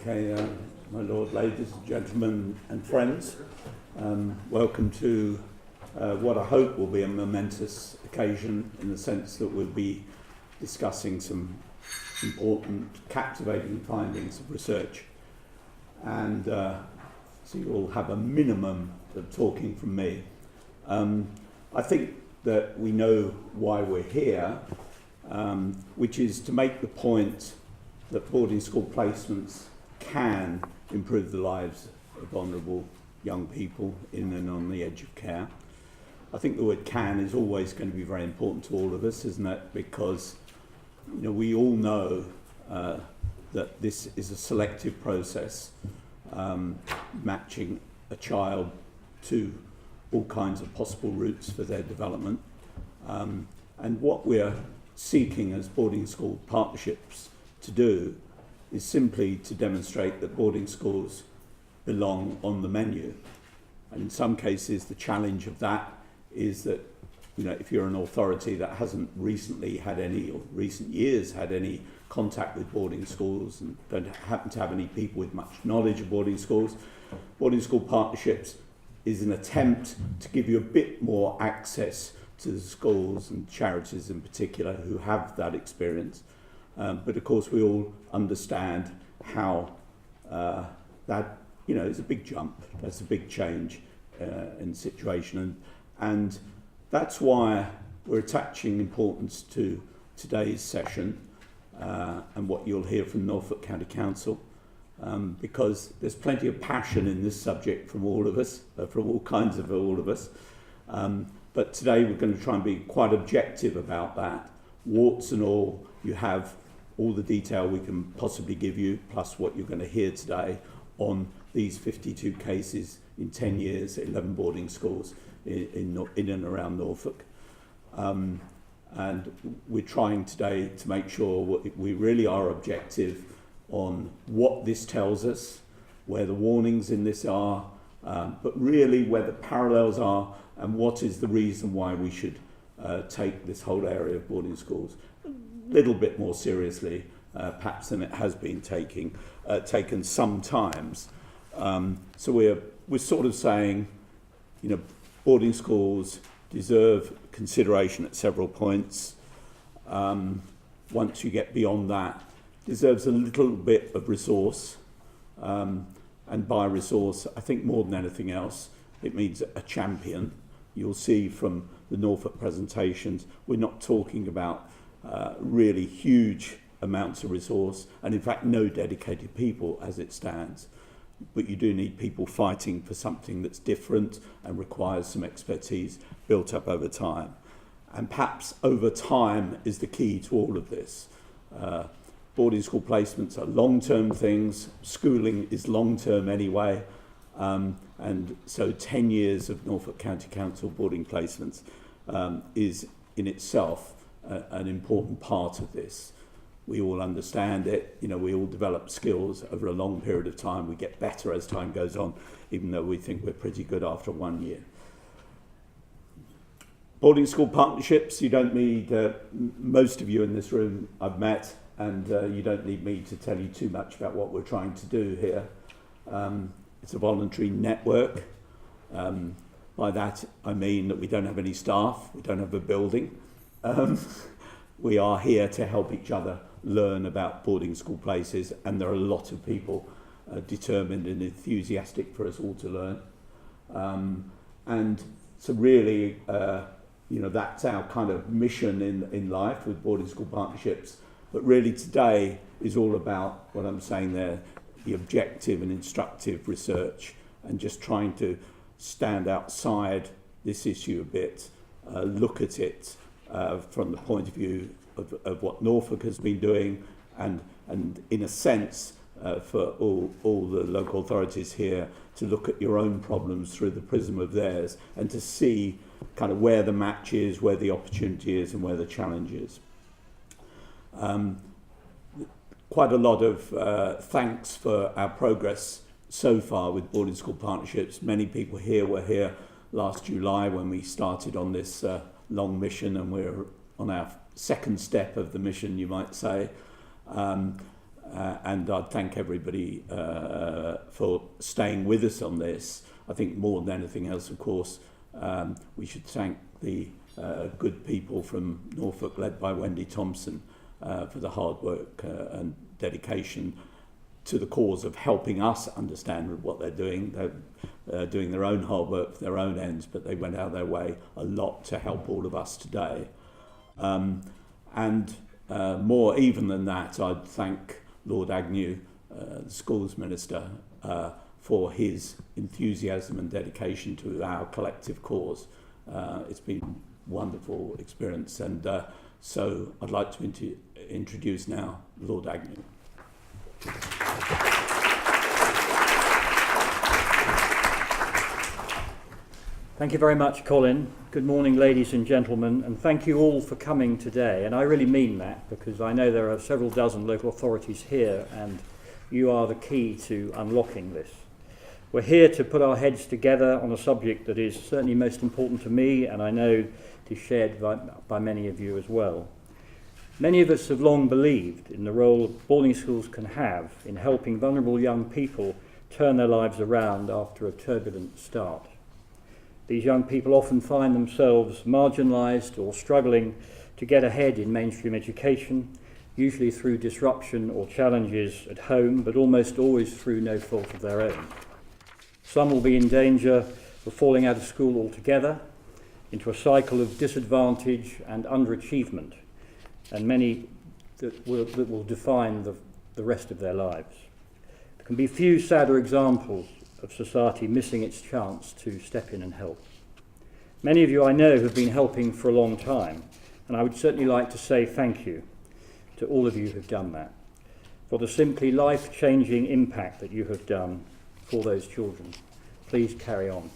Okay, my lord, ladies and gentlemen and friends, welcome to what I hope will be a momentous occasion, in the sense that we'll be discussing some important, captivating findings of research. And so you'll have a minimum of talking from me. I think that we know why we're here, which is to make the point that boarding school placements can improve the lives of vulnerable young people in and on the edge of care. I think the word "can" is always going to be very important to all of us, isn't it? Because we all know that this is a selective process, matching a child to all kinds of possible routes for their development. And what we're seeking as boarding school partnerships to do is simply to demonstrate that boarding schools belong on the menu. And in some cases, the challenge of that is that, if you're an authority that hasn't recently had any, or recent years had any contact with boarding schools and don't happen to have any people with much knowledge of boarding schools, boarding school partnerships is an attempt to give you a bit more access to the schools and charities in particular who have that experience. But of course, we all understand how that is a big jump. That's a big change in the situation, and that's why we're attaching importance to today's session and what you'll hear from Norfolk County Council, because there's plenty of passion in this subject from all of us, from all kinds of all of us. But today we're going to try and be quite objective about that. Warts and all, you have all the detail we can possibly give you, plus what you're going to hear today on these 52 cases in 10 years, 11 boarding schools in and around Norfolk. And we're trying today to make sure we really are objective on what this tells us, where the warnings in this are, but really where the parallels are, and what is the reason why we should take this whole area of boarding schools a little bit more seriously, perhaps than it has been taken sometimes. So we're sort of saying, boarding schools deserve consideration at several points. Once you get beyond that, deserves a little bit of resource, and by resource, I think more than anything else, it means a champion. You'll see from the Norfolk presentations, we're not talking about really huge amounts of resource, and in fact no dedicated people as it stands. But you do need people fighting for something that's different and requires some expertise built up over time. And perhaps over time is the key to all of this. Boarding school placements are long-term things. Schooling is long-term anyway. And so 10 years of Norfolk County Council boarding placements is in itself an important part of this. We all understand it, we all develop skills over a long period of time. We get better as time goes on, even though we think we're pretty good after 1 year. Boarding school partnerships, you don't need, most of you in this room I've met, and you don't need me to tell you too much about what we're trying to do here. It's a voluntary network. By that I mean that we don't have any staff, we don't have a building. We are here to help each other learn about boarding school places, and there are a lot of people determined and enthusiastic for us all to learn. And so really, that's our kind of mission in life with boarding school partnerships. But really today is all about what I'm saying there, the objective and instructive research, and just trying to stand outside this issue a bit, look at it from the point of view of what Norfolk has been doing, and in a sense for all the local authorities here to look at your own problems through the prism of theirs, and to see kind of where the match is, where the opportunity is, and where the challenge is. Quite a lot of thanks for our progress so far with boarding school partnerships. Many people here were here last July when we started on this long mission, and we're on our second step of the mission, you might say. And and I'd thank everybody for staying with us on this. I think more than anything else, of course, we should thank the good people from Norfolk, led by Wendy Thompson, for the hard work and dedication to the cause of helping us understand what they're doing. They're doing their own hard work for their own ends, but they went out of their way a lot to help all of us today. And more even than that, I'd thank Lord Agnew, the Schools Minister, for his enthusiasm and dedication to our collective cause. It's been a wonderful experience, and so I'd like to introduce now Lord Agnew. Thank you very much, Colin. Good morning, ladies and gentlemen, and thank you all for coming today. And I really mean that, because I know there are several dozen local authorities here, and you are the key to unlocking this. We're here to put our heads together on a subject that is certainly most important to me, and I know it is shared by many of you as well. Many of us have long believed in the role boarding schools can have in helping vulnerable young people turn their lives around after a turbulent start. These young people often find themselves marginalised or struggling to get ahead in mainstream education, usually through disruption or challenges at home, but almost always through no fault of their own. Some will be in danger of falling out of school altogether, into a cycle of disadvantage and underachievement, and many that will define the rest of their lives. There can be few sadder examples of society missing its chance to step in and help. Many of you I know have been helping for a long time, and I would certainly like to say thank you to all of you who have done that, for the simply life-changing impact that you have done for those children. Please carry on.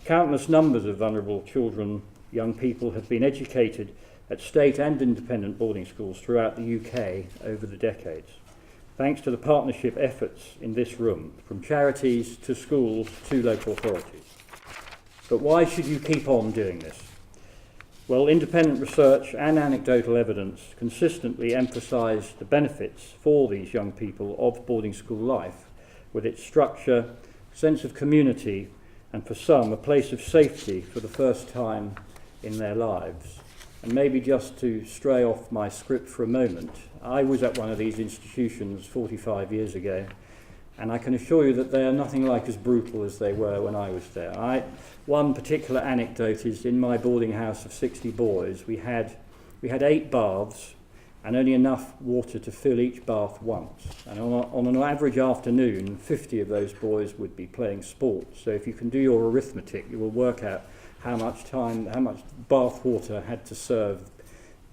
Countless numbers of vulnerable children, young people, have been educated at state and independent boarding schools throughout the UK over the decades, thanks to the partnership efforts in this room, from charities to schools to local authorities. But why should you keep on doing this? Well, independent research and anecdotal evidence consistently emphasise the benefits for these young people of boarding school life, with its structure, sense of community, and for some, a place of safety for the first time in their lives. And maybe just to stray off my script for a moment, I was at one of these institutions 45 years ago, and I can assure you that they are nothing like as brutal as they were when I was there. One particular anecdote is in my boarding house of 60 boys, we had 8 baths and only enough water to fill each bath once. And on an average afternoon, 50 of those boys would be playing sport. So if you can do your arithmetic, you will work out how much bath water had to serve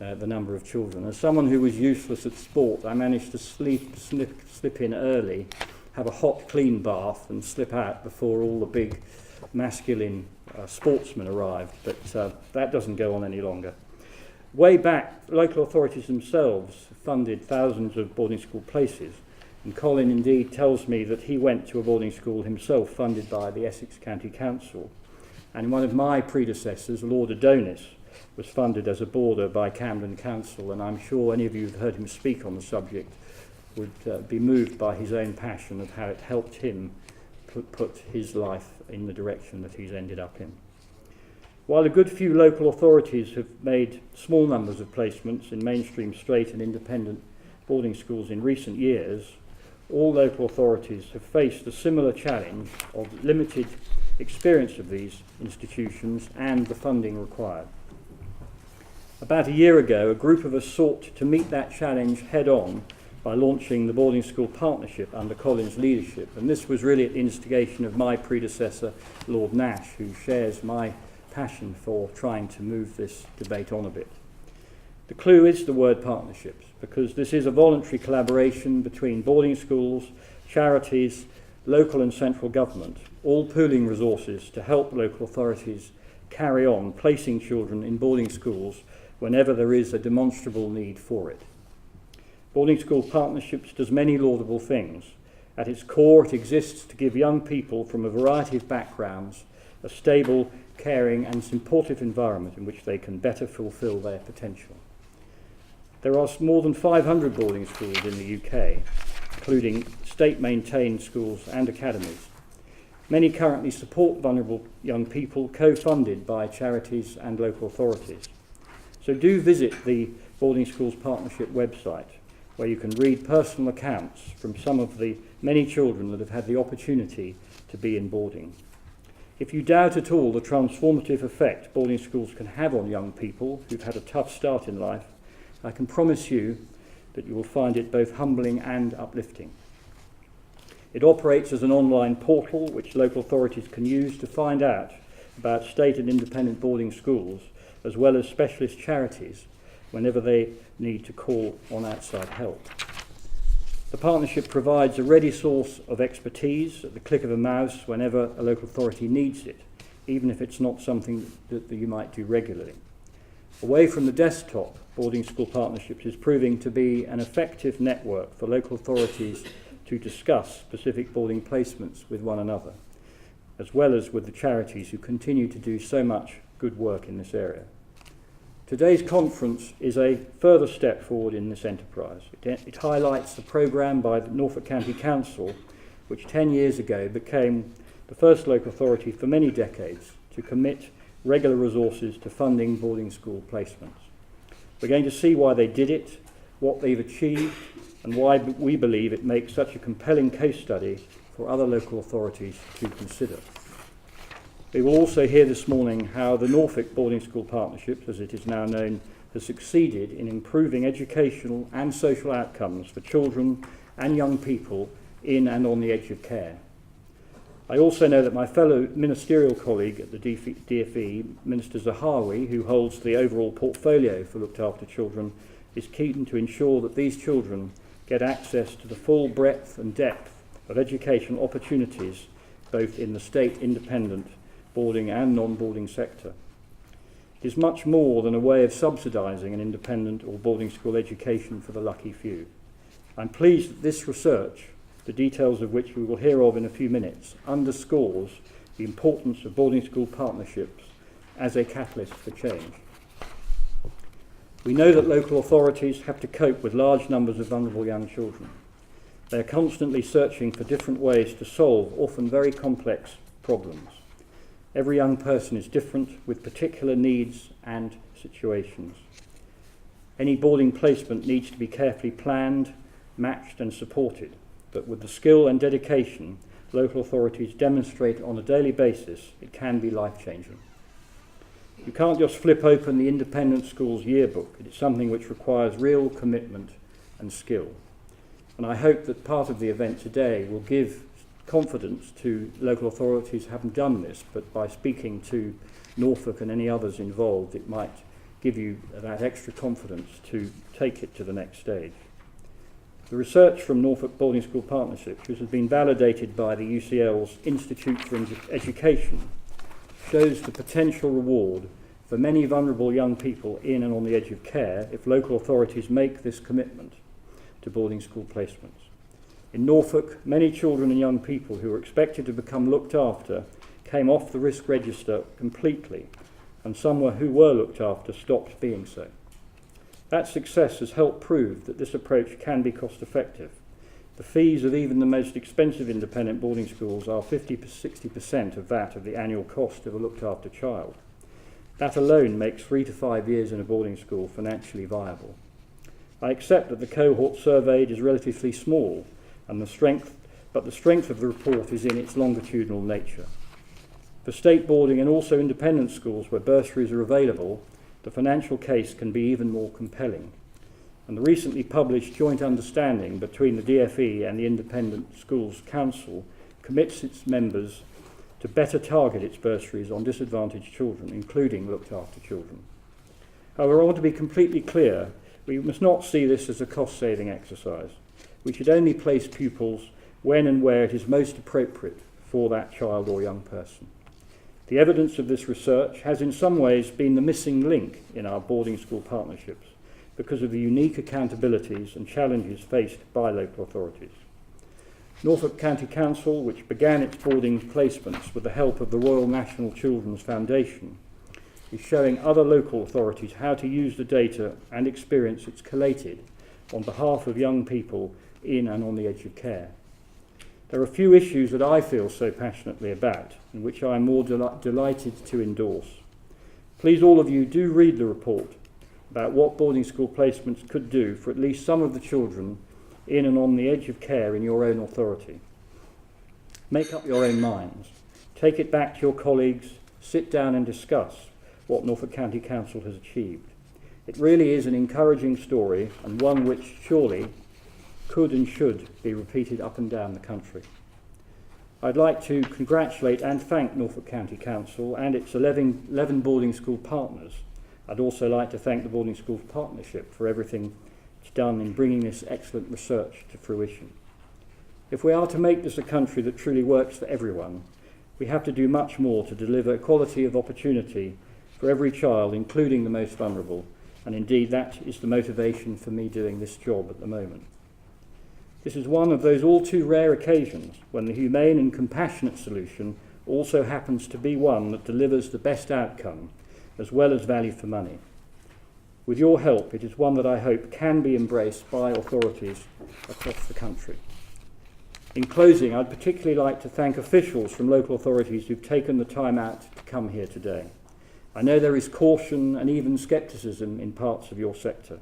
the number of children. As someone who was useless at sport, I managed to slip in early, have a hot, clean bath, and slip out before all the big masculine sportsmen arrived. But that doesn't go on any longer. Way back, local authorities themselves funded thousands of boarding school places, and Colin indeed tells me that he went to a boarding school himself funded by the Essex County Council. And one of my predecessors, Lord Adonis, was funded as a boarder by Camden Council, and I'm sure any of you who've heard him speak on the subject would be moved by his own passion of how it helped him put his life in the direction that he's ended up in. While a good few local authorities have made small numbers of placements in mainstream straight and independent boarding schools in recent years, all local authorities have faced a similar challenge of limited experience of these institutions and the funding required. About a year ago, a group of us sought to meet that challenge head-on by launching the Boarding School Partnership under Colin's leadership, and this was really at the instigation of my predecessor, Lord Nash, who shares my passion for trying to move this debate on a bit. The clue is the word partnerships, because this is a voluntary collaboration between boarding schools, charities, local and central government, all pooling resources to help local authorities carry on placing children in boarding schools whenever there is a demonstrable need for it. Boarding School Partnerships does many laudable things. At its core, it exists to give young people from a variety of backgrounds a stable, caring and supportive environment in which they can better fulfil their potential. There are more than 500 boarding schools in the UK, including state-maintained schools and academies. Many currently support vulnerable young people, co-funded by charities and local authorities. So do visit the Boarding Schools Partnership website, where you can read personal accounts from some of the many children that have had the opportunity to be in boarding. If you doubt at all the transformative effect boarding schools can have on young people who've had a tough start in life, I can promise you that you will find it both humbling and uplifting. It operates as an online portal which local authorities can use to find out about state and independent boarding schools, as well as specialist charities whenever they need to call on outside help. The partnership provides a ready source of expertise at the click of a mouse whenever a local authority needs it, even if it's not something that you might do regularly. Away from the desktop, Boarding School Partnerships is proving to be an effective network for local authorities to discuss specific boarding placements with one another, as well as with the charities who continue to do so much good work in this area. Today's conference is a further step forward in this enterprise. It highlights the programme by the Norfolk County Council, which 10 years ago became the first local authority for many decades to commit regular resources to funding boarding school placements. We're going to see why they did it, what they've achieved, and why we believe it makes such a compelling case study for other local authorities to consider. We will also hear this morning how the Norfolk Boarding School Partnership, as it is now known, has succeeded in improving educational and social outcomes for children and young people in and on the edge of care. I also know that my fellow ministerial colleague at the DFE, Minister Zahawi, who holds the overall portfolio for looked after children, is keen to ensure that these children get access to the full breadth and depth of educational opportunities both in the state independent boarding and non-boarding sector. It is much more than a way of subsidising an independent or boarding school education for the lucky few. I'm pleased that this research, the details of which we will hear of in a few minutes, underscores the importance of boarding school partnerships as a catalyst for change. We know that local authorities have to cope with large numbers of vulnerable young children. They are constantly searching for different ways to solve often very complex problems. Every young person is different with particular needs and situations. Any boarding placement needs to be carefully planned, matched and supported, but with the skill and dedication local authorities demonstrate on a daily basis, it can be life-changing. You can't just flip open the independent school's yearbook. It is something which requires real commitment and skill. And I hope that part of the event today will give confidence to local authorities who haven't done this, but by speaking to Norfolk and any others involved, it might give you that extra confidence to take it to the next stage. The research from Norfolk Boarding School Partnerships, which has been validated by the UCL's Institute for Education, shows the potential reward for many vulnerable young people in and on the edge of care if local authorities make this commitment to boarding school placements. In Norfolk, many children and young people who were expected to become looked after came off the risk register completely, and some who were looked after stopped being so. That success has helped prove that this approach can be cost effective. The fees of even the most expensive independent boarding schools are 50-60% of that of the annual cost of a looked after child. That alone makes 3 to 5 years in a boarding school financially viable. I accept that the cohort surveyed is relatively small, and the strength of the report is in its longitudinal nature. For state boarding and also independent schools where bursaries are available, the financial case can be even more compelling. And the recently published joint understanding between the DFE and the Independent Schools Council commits its members to better target its bursaries on disadvantaged children, including looked after children. However, I want to be completely clear, we must not see this as a cost-saving exercise. We should only place pupils when and where it is most appropriate for that child or young person. The evidence of this research has in some ways been the missing link in our boarding school partnerships because of the unique accountabilities and challenges faced by local authorities. Norfolk County Council, which began its boarding placements with the help of the Royal National Children's Foundation, is showing other local authorities how to use the data and experience it's collated on behalf of young people in and on the edge of care. There are a few issues that I feel so passionately about and which I am more delighted to endorse. Please, all of you, do read the report about what boarding school placements could do for at least some of the children in and on the edge of care in your own authority. Make up your own minds. Take it back to your colleagues, sit down and discuss what Norfolk County Council has achieved. It really is an encouraging story and one which surely could and should be repeated up and down the country. I'd like to congratulate and thank Norfolk County Council and its 11 boarding school partners. I'd also like to thank the Boarding Schools Partnership for everything it's done in bringing this excellent research to fruition. If we are to make this a country that truly works for everyone, we have to do much more to deliver equality of opportunity for every child, including the most vulnerable, and indeed that is the motivation for me doing this job at the moment. This is one of those all too rare occasions when the humane and compassionate solution also happens to be one that delivers the best outcome as well as value for money. With your help, it is one that I hope can be embraced by authorities across the country. In closing, I'd particularly like to thank officials from local authorities who've taken the time out to come here today. I know there is caution and even scepticism in parts of your sector,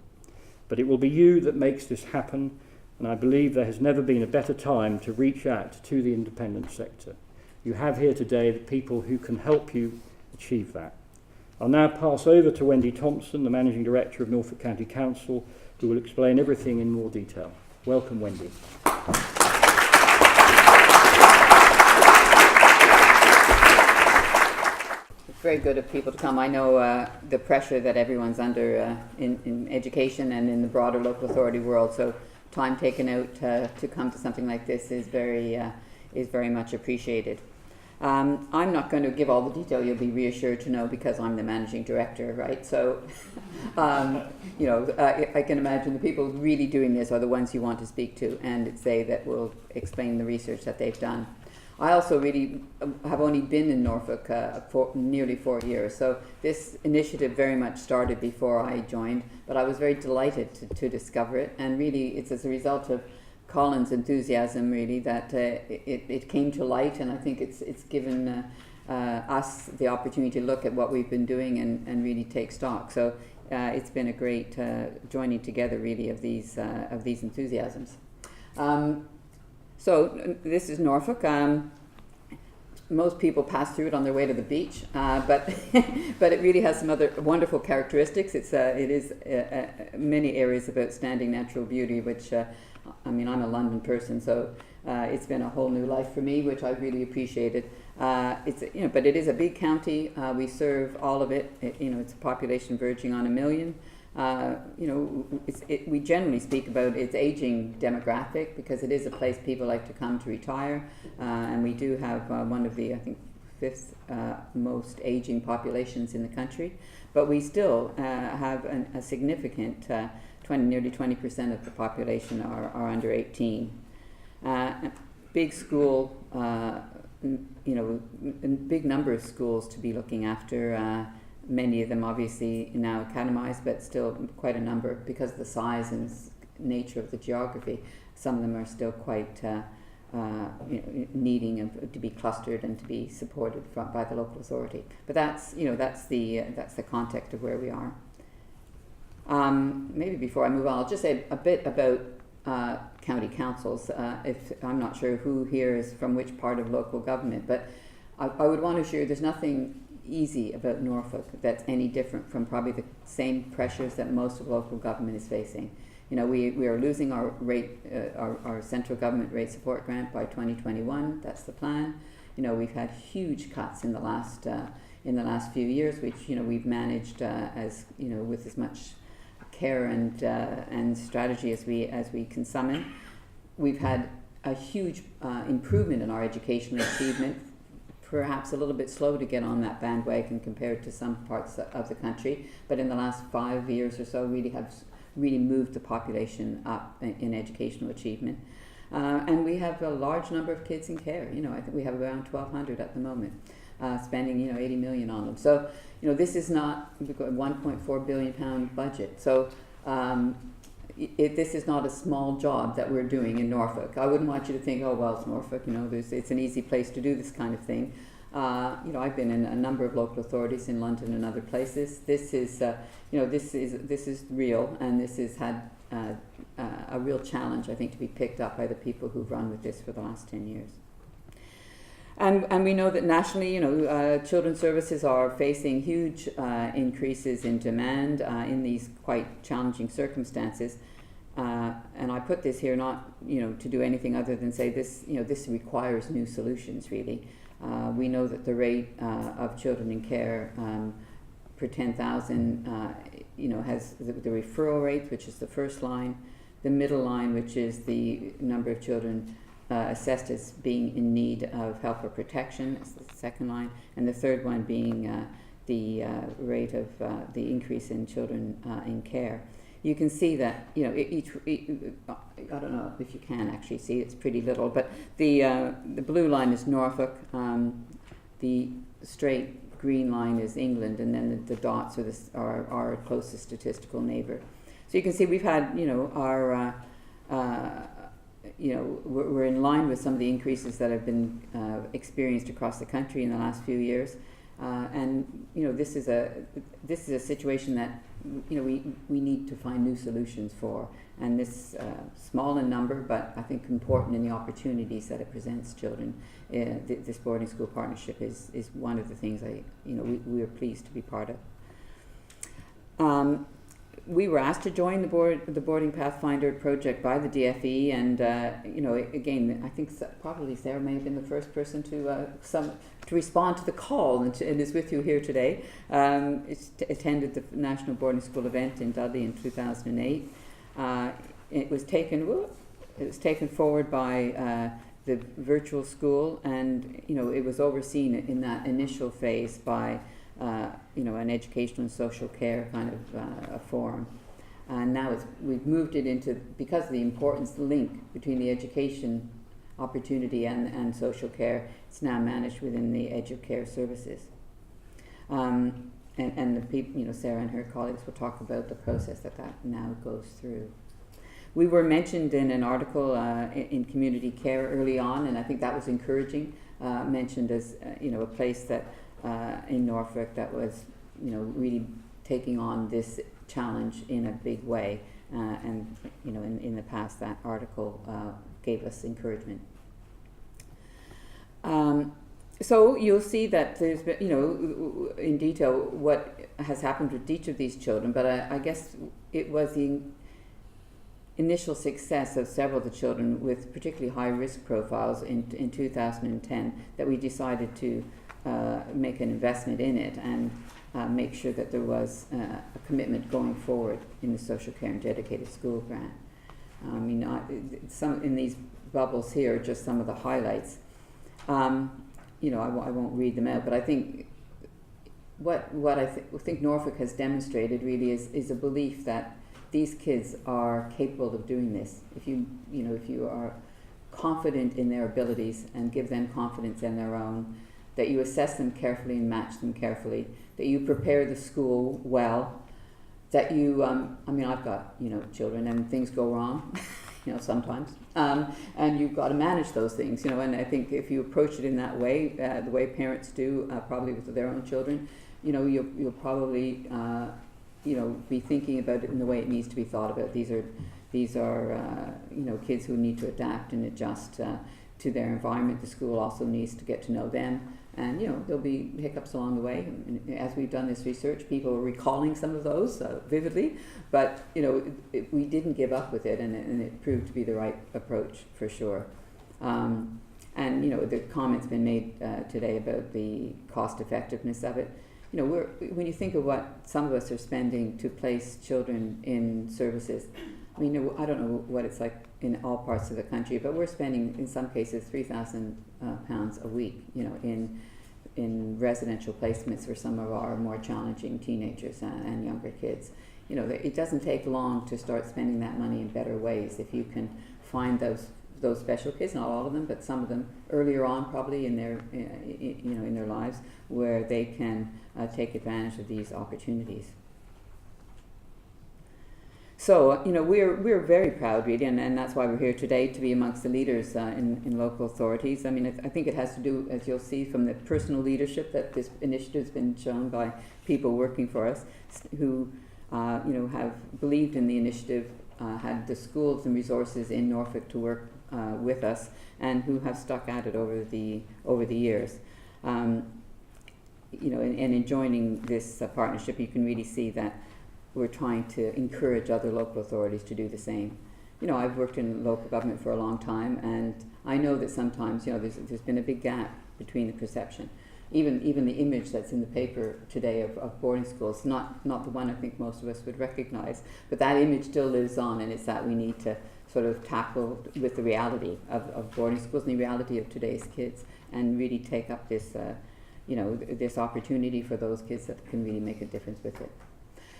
but it will be you that makes this happen, and I believe there has never been a better time to reach out to the independent sector. You have here today the people who can help you achieve that. I'll now pass over to Wendy Thompson, the Managing Director of Norfolk County Council, who will explain everything in more detail. Welcome, Wendy. It's very good of people to come. I know the pressure that everyone's under in education and in the broader local authority world, so time taken out to come to something like this is very much appreciated. I'm not going to give all the detail, you'll be reassured to know, because I'm the managing director, right? So, I can imagine the people really doing this are the ones you want to speak to and say that will explain the research that they've done. I also really have only been in Norfolk for nearly 4 years, so this initiative very much started before I joined, but I was very delighted to discover it, and really it's as a result of Colin's enthusiasm really that it came to light, and I think it's given us the opportunity to look at what we've been doing and really take stock. So it's been a great joining together really of these enthusiasms. So this is Norfolk. Most people pass through it on their way to the beach, but but it really has some other wonderful characteristics. It is many areas of outstanding natural beauty, which I'm a London person, so it's been a whole new life for me, which I really appreciated. But it is a big county. We serve all of it. It's a population verging on 1 million. We generally speak about its aging demographic because it is a place people like to come to retire, and we do have one of the, I think, 5th most aging populations in the country, but we still have a significant nearly 20% of the population are under 18. Big school, big number of schools to be looking after. Many of them obviously now academized, but still quite a number because of the size and nature of the geography. Some of them are still quite needing to be clustered and to be supported by the local authority. But that's the context of where we are. Maybe before I move on, I'll just say a bit about county councils. If I'm not sure who here is from which part of local government, but I would want to assure there's nothing easy about Norfolk that's any different from probably the same pressures that most of local government is facing. We are losing our rate, our central government rate support grant by 2021. That's the plan. We've had huge cuts in the last few years, which we've managed with as much care and strategy as we can summon. We've had a huge improvement in our educational achievement. Perhaps a little bit slow to get on that bandwagon compared to some parts of the country, but in the last 5 years or so really moved the population up in educational achievement. And we have a large number of kids in care. I think we have around 1,200 at the moment. spending 80 million on them. So this is not, we've got a 1.4 billion pound budget. So this is not a small job that we're doing in Norfolk. I wouldn't want you to think, oh well, it's Norfolk, it's an easy place to do this kind of thing. I've been in a number of local authorities in London and other places. This is this is real, and this has had a real challenge, I think, to be picked up by the people who've run with this for the last 10 years. And we know that nationally, children's services are facing huge increases in demand in these quite challenging circumstances. And I put this here not, to do anything other than say this, this requires new solutions, really. We know that the rate of children in care per 10,000, has the referral rate, which is the first line, the middle line, which is the number of children assessed as being in need of help or protection, that's the second line, and the third one being the rate of the increase in children in care. You can see that, each I don't know if you can actually see, it's pretty little, but the blue line is Norfolk, the straight green line is England, and then the dots are our closest statistical neighbour. So you can see we've had, we're in line with some of the increases that have been experienced across the country in the last few years, and this is a situation that we need to find new solutions for, and this small in number, but I think important in the opportunities that it presents children. This boarding school partnership is one of the things we are pleased to be part of. We were asked to join the Boarding Pathfinder project by the DFE, and again, I think probably Sarah may have been the first person to respond to the call, and is with you here today. Attended the National Boarding School event in Dudley in 2008. It was taken forward by the virtual school, and it was overseen in that initial phase by an educational and social care kind of a forum. And now we've moved it into, because of the importance link between the education opportunity and social care, it's now managed within the Educare services. And the people, Sarah and her colleagues will talk about the process that now goes through. We were mentioned in an article in Community Care early on, and I think that was encouraging, mentioned as a place that in Norfolk that was really taking on this challenge in a big way, and in the past that article gave us encouragement. So you'll see that there's been, in detail what has happened with each of these children, but I guess it was the initial success of several of the children with particularly high risk profiles in 2010 that we decided to make an investment in it and make sure that there was a commitment going forward in the social care and dedicated school grant. Some in these bubbles here are just some of the highlights. I won't read them out, but I think what I think Norfolk has demonstrated really is a belief that these kids are capable of doing this. If you are confident in their abilities and give them confidence in their own, that you assess them carefully and match them carefully, that you prepare the school well, that you, I've got, children and things go wrong, sometimes, and you've got to manage those things, and I think if you approach it in that way, the way parents do, probably with their own children, you'll probably, be thinking about it in the way it needs to be thought about. These are kids who need to adapt and adjust to their environment. The school also needs to get to know them. And, there'll be hiccups along the way. And as we've done this research, people are recalling some of those vividly. But, we didn't give up with it, and it proved to be the right approach for sure. And, the comment's been made today about the cost effectiveness of it. When you think of what some of us are spending to place children in services, I don't know what it's like in all parts of the country, but we're spending, in some cases, £3,000 a week, in residential placements for some of our more challenging teenagers and younger kids. It doesn't take long to start spending that money in better ways if you can find those those special kids, not all of them, but some of them earlier on, probably in their in their lives, where they can take advantage of these opportunities. So, we're very proud, really, and that's why we're here today, to be amongst the leaders in local authorities. I mean, I think it has to do, as you'll see, from the personal leadership that this initiative has been shown by people working for us who, have believed in the initiative, had the schools and resources in Norfolk to work with us, and who have stuck at it over the years. And in joining this partnership, you can really see that we're trying to encourage other local authorities to do the same. I've worked in local government for a long time, and I know that sometimes, there's been a big gap between the perception. Even the image that's in the paper today of boarding schools, not the one I think most of us would recognize, but that image still lives on, and it's that we need to sort of tackle with the reality of boarding schools and the reality of today's kids, and really take up this, this opportunity for those kids that can really make a difference with it.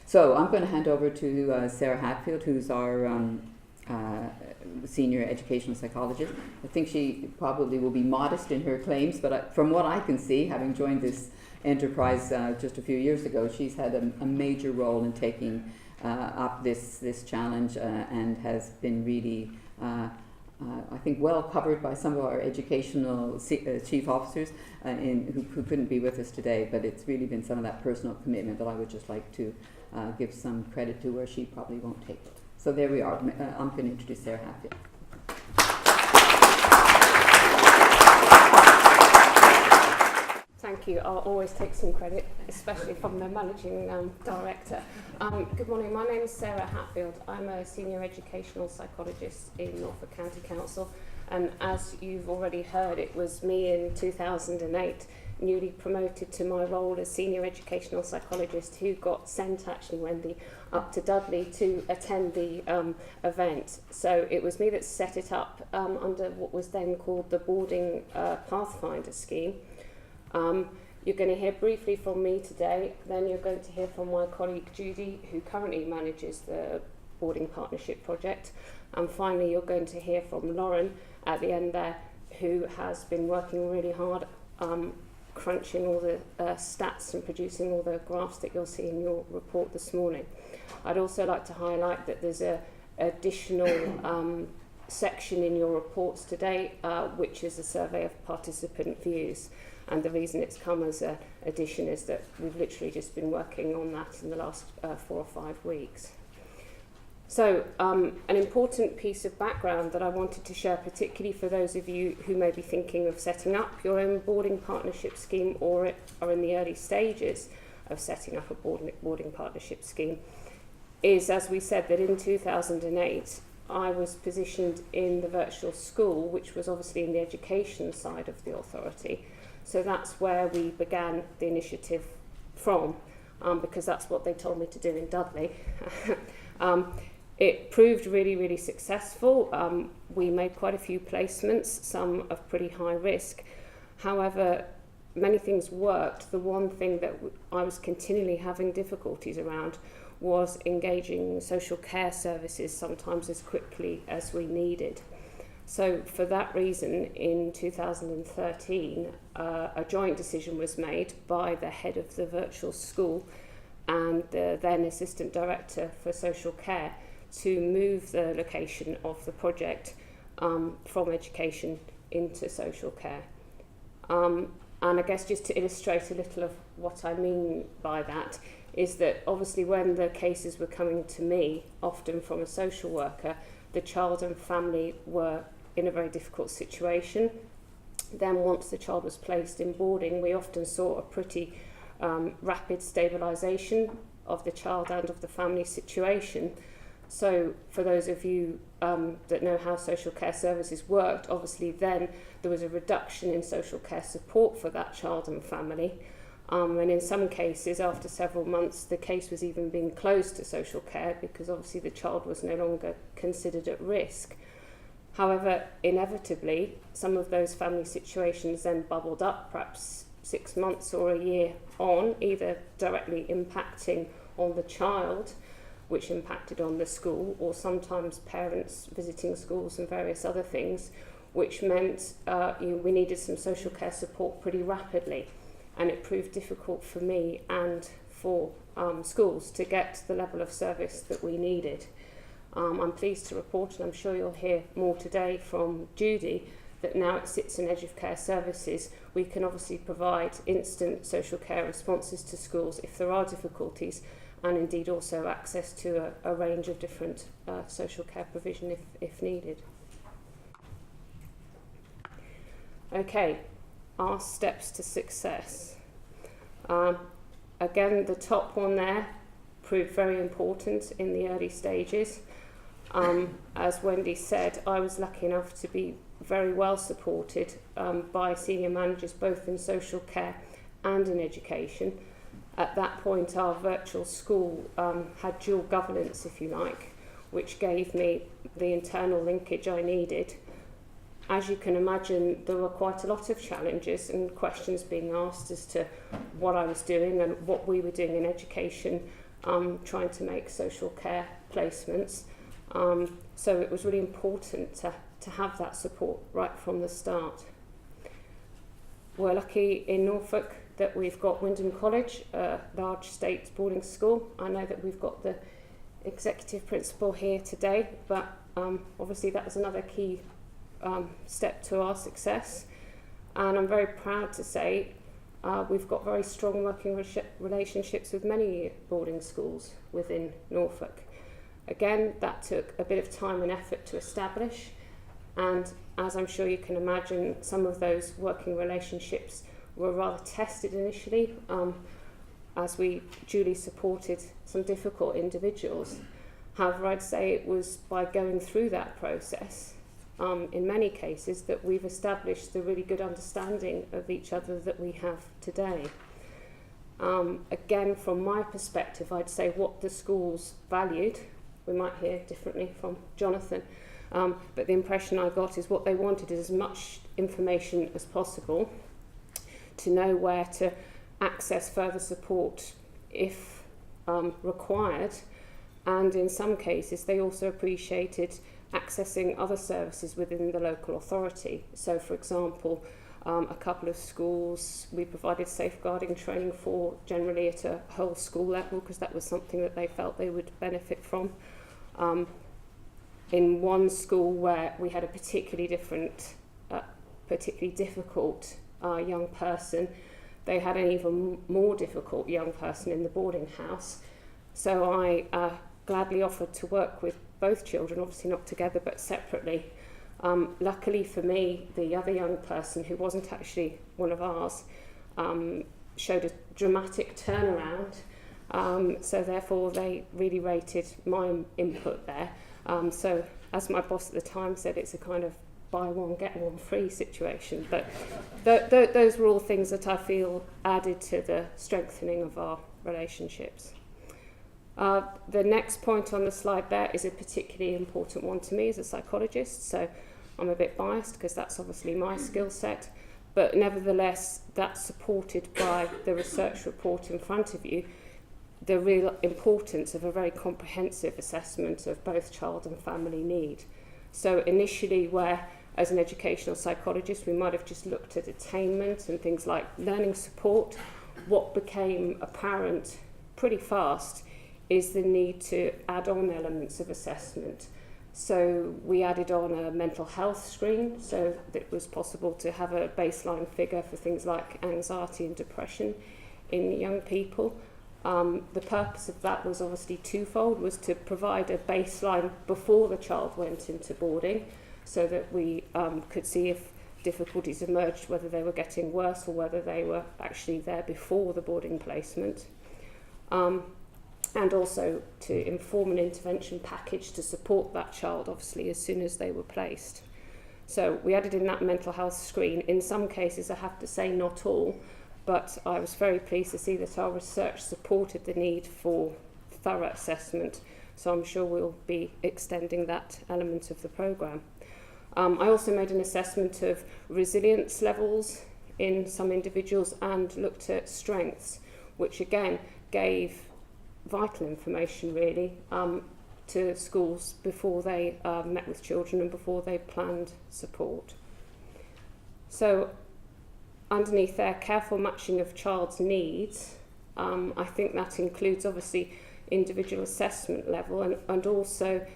So I'm going to hand over to Sarah Hatfield, who's our senior educational psychologist. I think she probably will be modest in her claims, but from what I can see, having joined this enterprise just a few years ago, she's had a major role in taking up this challenge and has been really, I think, well covered by some of our educational chief officers who couldn't be with us today, but it's really been some of that personal commitment that I would just like to give some credit to, where she probably won't take it. So there we are. I'm going to introduce Sarah Hatfield. Thank you. I'll always take some credit, especially from the managing director. Good morning. My name is Sarah Hatfield. I'm a senior educational psychologist in Norfolk County Council, and as you've already heard, it was me in 2008, newly promoted to my role as senior educational psychologist, who got sent, actually, Wendy, up to Dudley to attend the event. So it was me that set it up under what was then called the Boarding Pathfinder scheme. You're going to hear briefly from me today, then you're going to hear from my colleague Judy, who currently manages the Boarding Partnership Project, and finally you're going to hear from Lauren at the end there, who has been working really hard crunching all the stats and producing all the graphs that you'll see in your report this morning. I'd also like to highlight that there's a additional section in your reports today, which is a survey of participant views. And the reason it's come as an addition is that we've literally just been working on that in the last 4 or 5 weeks. So an important piece of background that I wanted to share, particularly for those of you who may be thinking of setting up your own boarding partnership scheme or are in the early stages of setting up a boarding partnership scheme, is, as we said, that in 2008 I was positioned in the virtual school, which was obviously in the education side of the authority. So that's where we began the initiative from, because that's what they told me to do in Dudley. It proved really, really successful. We made quite a few placements, some of pretty high risk. However, many things worked. The one thing that I was continually having difficulties around was engaging social care services sometimes as quickly as we needed. So for that reason, in 2013, a joint decision was made by the head of the virtual school and the then assistant director for social care to move the location of the project from education into social care. And I guess just to illustrate a little of what I mean by that is that obviously when the cases were coming to me, often from a social worker, the child and family were in a very difficult situation. Then once the child was placed in boarding, we often saw a pretty rapid stabilisation of the child and of the family situation. So for those of you that know how social care services worked, obviously then there was a reduction in social care support for that child and family. And in some cases, after several months, the case was even being closed to social care because obviously the child was no longer considered at risk. However, inevitably, some of those family situations then bubbled up, perhaps 6 months or a year on, either directly impacting on the child which impacted on the school, or sometimes parents visiting schools and various other things, which meant we needed some social care support pretty rapidly. And it proved difficult for me and for schools to get the level of service that we needed. I'm pleased to report, and I'm sure you'll hear more today from Judy, that now it sits in Edge of Care Services. We can obviously provide instant social care responses to schools if there are difficulties, and indeed also access to a range of different social care provision if needed. Okay, our steps to success. Again, the top one there proved very important in the early stages. As Wendy said, I was lucky enough to be very well supported by senior managers both in social care and in education. At that point, our virtual school had dual governance, if you like, which gave me the internal linkage I needed. As you can imagine, there were quite a lot of challenges and questions being asked as to what I was doing and what we were doing in education, trying to make social care placements. So it was really important to have that support right from the start. We're lucky in Norfolk that we've got Wyndham College, a large state boarding school. I know that we've got the executive principal here today, but obviously that was another key step to our success. And I'm very proud to say we've got very strong working relationships with many boarding schools within Norfolk. Again, that took a bit of time and effort to establish, and as I'm sure you can imagine, some of those working relationships were rather tested initially as we duly supported some difficult individuals. However, I'd say it was by going through that process, in many cases, that we've established the really good understanding of each other that we have today. Again, from my perspective, I'd say what the schools valued, we might hear differently from Jonathan, but the impression I got is what they wanted is as much information as possible to know where to access further support if required, and in some cases they also appreciated accessing other services within the local authority. So for example, a couple of schools we provided safeguarding training for, generally at a whole school level, because that was something that they felt they would benefit from. In one school where we had a particularly difficult young person, they had an even more difficult young person in the boarding house. So I gladly offered to work with both children, obviously not together but separately. Luckily for me, the other young person, who wasn't actually one of ours, showed a dramatic turnaround. So therefore they really rated my input there. So as my boss at the time said, it's a kind of buy one, get one free situation. But those were all things that I feel added to the strengthening of our relationships. The next point on the slide there is a particularly important one to me as a psychologist, so I'm a bit biased because that's obviously my skill set, but nevertheless that's supported by the research report in front of you, the real importance of a very comprehensive assessment of both child and family need. So initially, where as an educational psychologist we might have just looked at attainment and things like learning support, what became apparent pretty fast is the need to add on elements of assessment. So we added on a mental health screen so that it was possible to have a baseline figure for things like anxiety and depression in young people. The purpose of that was obviously twofold, was to provide a baseline before the child went into boarding so that we could see if difficulties emerged, whether they were getting worse or whether they were actually there before the boarding placement. And also to inform an intervention package to support that child, obviously, as soon as they were placed. So we added in that mental health screen. In some cases, I have to say not all, but I was very pleased to see that our research supported the need for thorough assessment, so I'm sure we'll be extending that element of the programme. I also made an assessment of resilience levels in some individuals and looked at strengths, which again gave vital information really to schools before they met with children and before they planned support. So underneath there, careful matching of child's needs, I think that includes obviously individual assessment level and also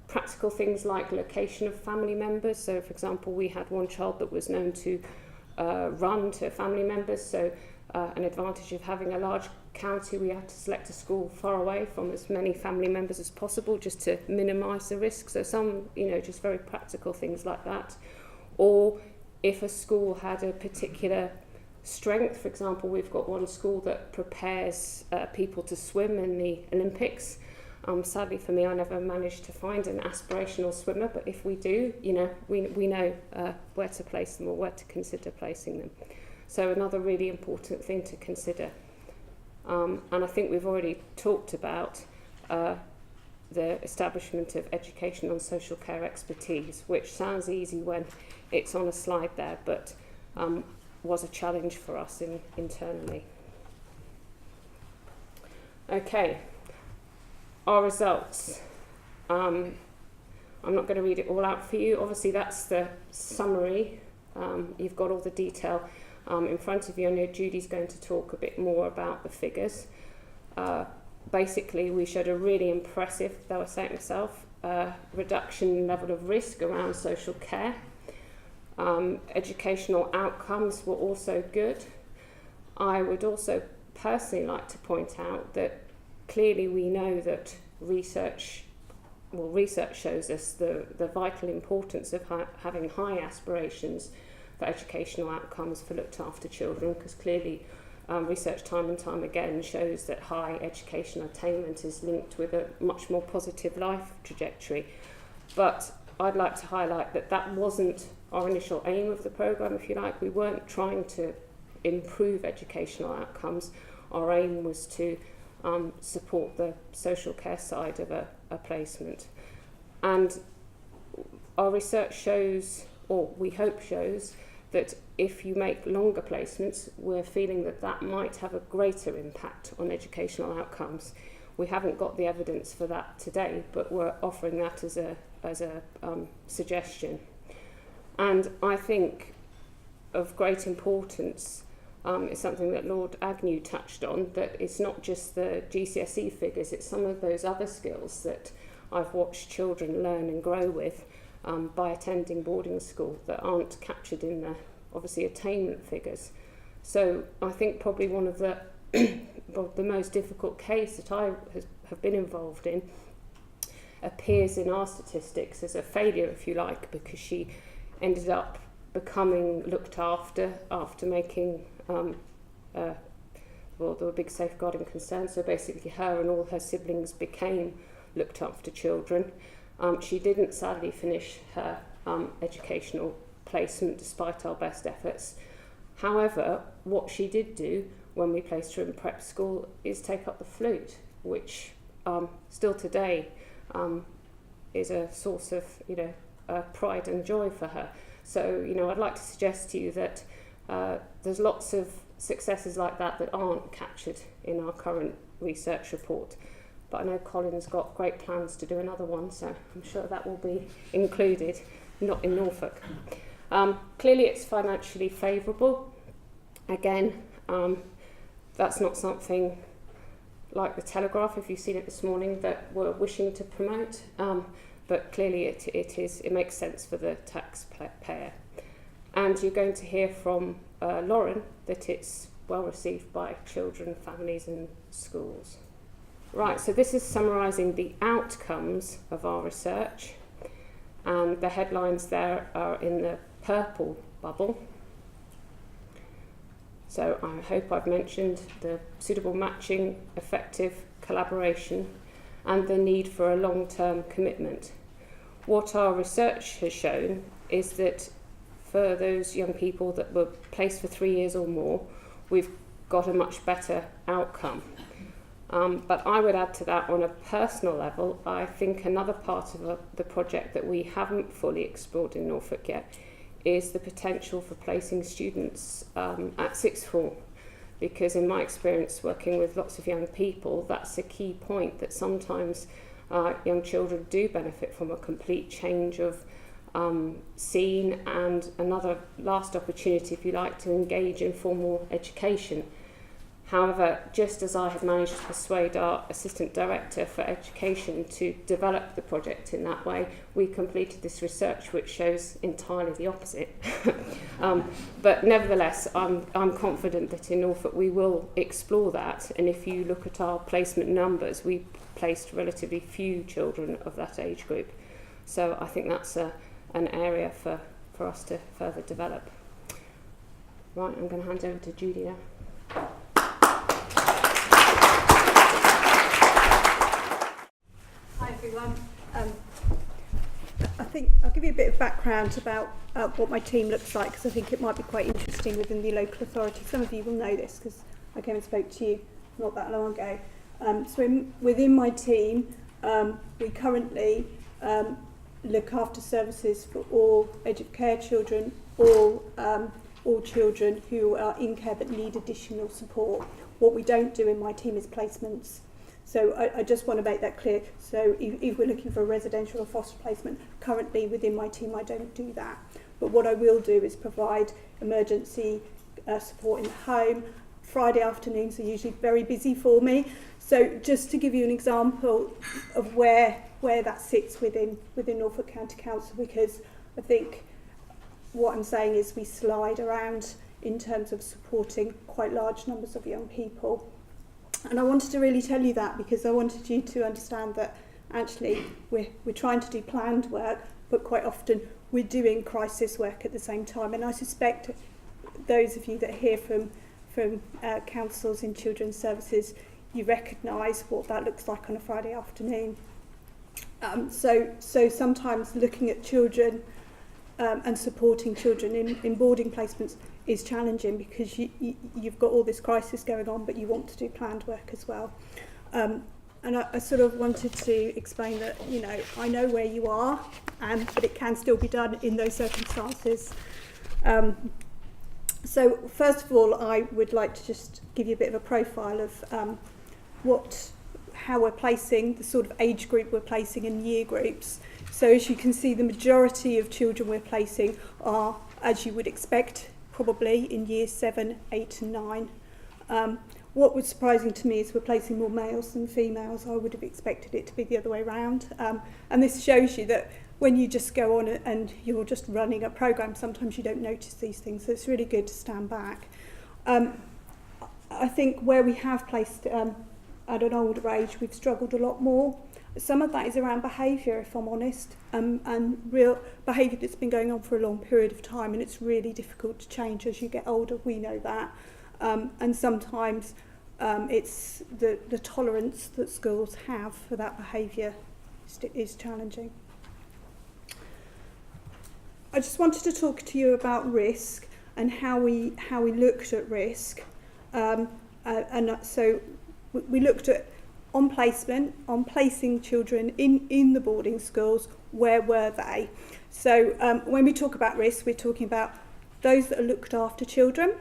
practical things like location of family members. So for example, we had one child that was known to run to family members, so an advantage of having a large county, we had to select a school far away from as many family members as possible just to minimise the risk. So some, just very practical things like that. Or if a school had a particular strength, for example, we've got one school that prepares people to swim in the Olympics. Sadly for me, I never managed to find an aspirational swimmer, but if we do, we know where to place them or where to consider placing them. So another really important thing to consider. And I think we've already talked about the establishment of education on social care expertise, which sounds easy when it's on a slide there, but was a challenge for us internally. Okay, our results. I'm not going to read it all out for you. Obviously, that's the summary. You've got all the detail in front of you. I know Judy's going to talk a bit more about the figures. Basically, we showed a really impressive, though I say it myself, reduction in level of risk around social care. Educational outcomes were also good. I would also personally like to point out that clearly we know that research shows us the vital importance of having high aspirations for educational outcomes for looked after children, because clearly research time and time again shows that high educational attainment is linked with a much more positive life trajectory. But I'd like to highlight that that wasn't our initial aim of the programme, if you like. We weren't trying to improve educational outcomes. Our aim was to support the social care side of a placement. And our research shows, or we hope shows, that if you make longer placements, we're feeling that that might have a greater impact on educational outcomes. We haven't got the evidence for that today, but we're offering that as a suggestion. And I think of great importance is something that Lord Agnew touched on, that it's not just the GCSE figures, it's some of those other skills that I've watched children learn and grow with by attending boarding school that aren't captured in the, obviously, attainment figures. So I think probably one of the most difficult case that I have been involved in appears in our statistics as a failure, if you like, because she ended up becoming looked after making there were big safeguarding concerns, so basically her and all her siblings became looked after children. She didn't sadly finish her educational placement despite our best efforts. However, what she did do when we placed her in prep school is take up the flute, which still today is a source of pride and joy for her. So I'd like to suggest to you that there's lots of successes like that that aren't captured in our current research report. But I know Colin's got great plans to do another one, so I'm sure that will be included, not in Norfolk. Clearly it's financially favourable. Again, that's not something like the Telegraph, if you've seen it this morning, that we're wishing to promote, but clearly it makes sense for the taxpayer. And you're going to hear from Lauren that it's well received by children, families and schools. Right, so this is summarising the outcomes of our research, and the headlines there are in the purple bubble. So I hope I've mentioned the suitable matching, effective collaboration, and the need for a long-term commitment. What our research has shown is that for those young people that were placed for 3 years or more, we've got a much better outcome. But I would add to that, on a personal level, I think another part of the project that we haven't fully explored in Norfolk yet is the potential for placing students at sixth form. because in my experience working with lots of young people, that's a key point, that sometimes young children do benefit from a complete change of scene and another last opportunity, if you like, to engage in formal education. However, just as I have managed to persuade our Assistant Director for Education to develop the project in that way, we completed this research which shows entirely the opposite. But nevertheless, I'm confident that in Norfolk we will explore that, and if you look at our placement numbers, we placed relatively few children of that age group. So I think that's an area for us to further develop. Right, I'm going to hand over to Judy now. Hi everyone. I think I'll give you a bit of background about what my team looks like, because I think it might be quite interesting within the local authority. Some of you will know this because I came and spoke to you not that long ago. Within my team, we currently look after services for all care children, all children who are in care but need additional support. What we don't do in my team is placements. So I just want to make that clear. So if we're looking for a residential or foster placement, currently within my team I don't do that. But what I will do is provide emergency support in the home. Friday afternoons are usually very busy for me. So just to give you an example of where that sits within Norfolk County Council, because I think what I'm saying is we slide around in terms of supporting quite large numbers of young people. And I wanted to really tell you that because I wanted you to understand that actually we're trying to do planned work, but quite often we're doing crisis work at the same time. And I suspect those of you that hear from councils in children's services, you recognise what that looks like on a Friday afternoon. So sometimes looking at children and supporting children in boarding placements is challenging because you've got all this crisis going on, but you want to do planned work as well. And I sort of wanted to explain that, you know, I know where you are, but it can still be done in those circumstances. So first of all, I would like to just give you a bit of a profile of how we're placing, the sort of age group we're placing in year groups. So as you can see, the majority of children we're placing are, as you would expect, probably in years 7, 8 and 9. What was surprising to me is we're placing more males than females. I would have expected it to be the other way around. And this shows you that when you just go on and you're just running a programme, sometimes you don't notice these things. So it's really good to stand back. I think where we have placed at an older age, we've struggled a lot more. Some of that is around behaviour, if I'm honest, and real behaviour that's been going on for a long period of time, and it's really difficult to change as you get older. We know that, and sometimes it's the tolerance that schools have for that behaviour is challenging. I just wanted to talk to you about risk and how we looked at risk, and so we looked at on placing children in the boarding schools. Where were they? So when we talk about risk, we're talking about those that are looked after children,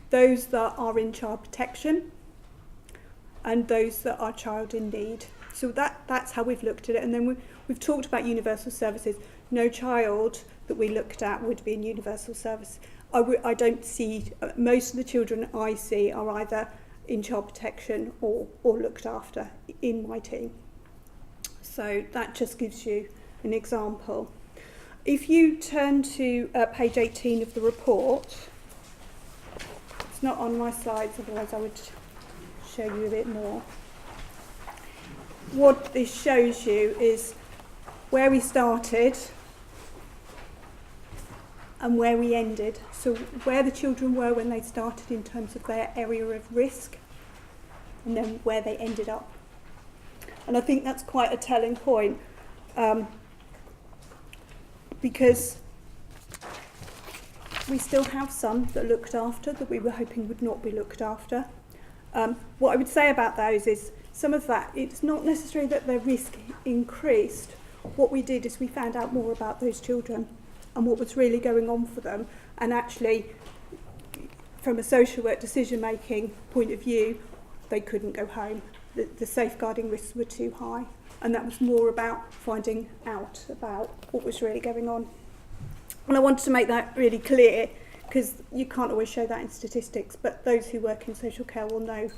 those that are in child protection, and those that are child in need. So that's how we've looked at it. And then we've talked about universal services. No child that we looked at would be in universal service. I don't see, most of the children I see are either in child protection or looked after in my team. So that just gives you an example. If you turn to page 18 of the report, it's not on my slides, otherwise I would show you a bit more. What this shows you is where we started and where we ended. So where the children were when they started in terms of their area of risk, and then where they ended up. And I think that's quite a telling point, because we still have some that are looked after that we were hoping would not be looked after. What I would say about those is some of that, it's not necessarily that their risk increased. What we did is we found out more about those children and what was really going on for them. And actually, from a social work decision-making point of view, they couldn't go home. The safeguarding risks were too high, and that was more about finding out about what was really going on. And I wanted to make that really clear, because you can't always show that in statistics, but those who work in social care will know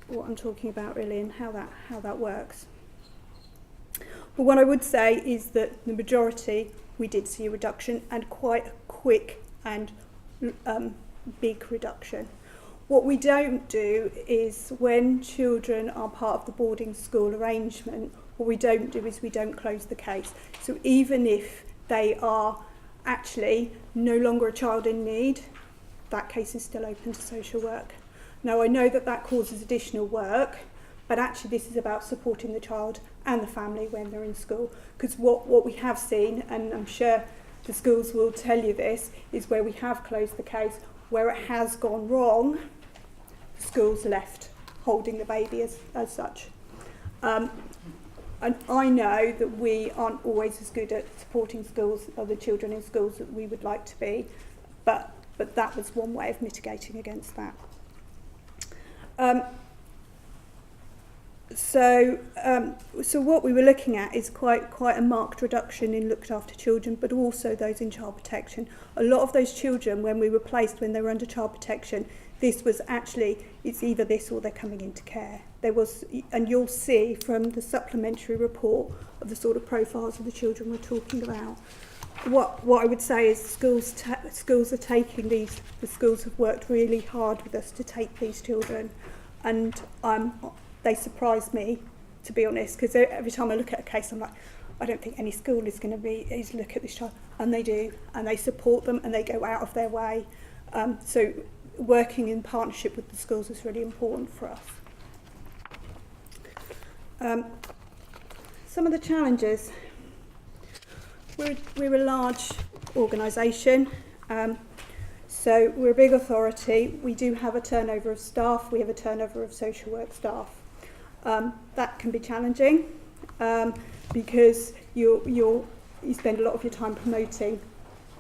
what I'm talking about really and how that works. But what I would say is that the majority, we did see a reduction, and quite a quick and big reduction. What we don't do is, when children are part of the boarding school arrangement, what we don't do is we don't close the case. So even if they are actually no longer a child in need, that case is still open to social work. Now, I know that causes additional work, but actually this is about supporting the child and the family when they're in school. Because what we have seen, and I'm sure the schools will tell you this, is where we have closed the case, where it has gone wrong, schools left holding the baby as such. And I know that we aren't always as good at supporting schools or the children in schools that we would like to be, but that was one way of mitigating against that. So what we were looking at is quite a marked reduction in looked after children, but also those in child protection. A lot of those children, when we were placed when they were under child protection, this was actually, it's either this or they're coming into care. There was, and you'll see from the supplementary report of the sort of profiles of the children we're talking about. What I would say is schools are taking these, the schools have worked really hard with us to take these children, and they surprise me, to be honest, because every time I look at a case I'm like, I don't think any school is going to look at this child, and they do, and they support them and they go out of their way. So working in partnership with the schools is really important for us. Some of the challenges. We're a large organisation, so we're a big authority. We do have a turnover of staff, we have a turnover of social work staff. That can be challenging because you spend a lot of your time promoting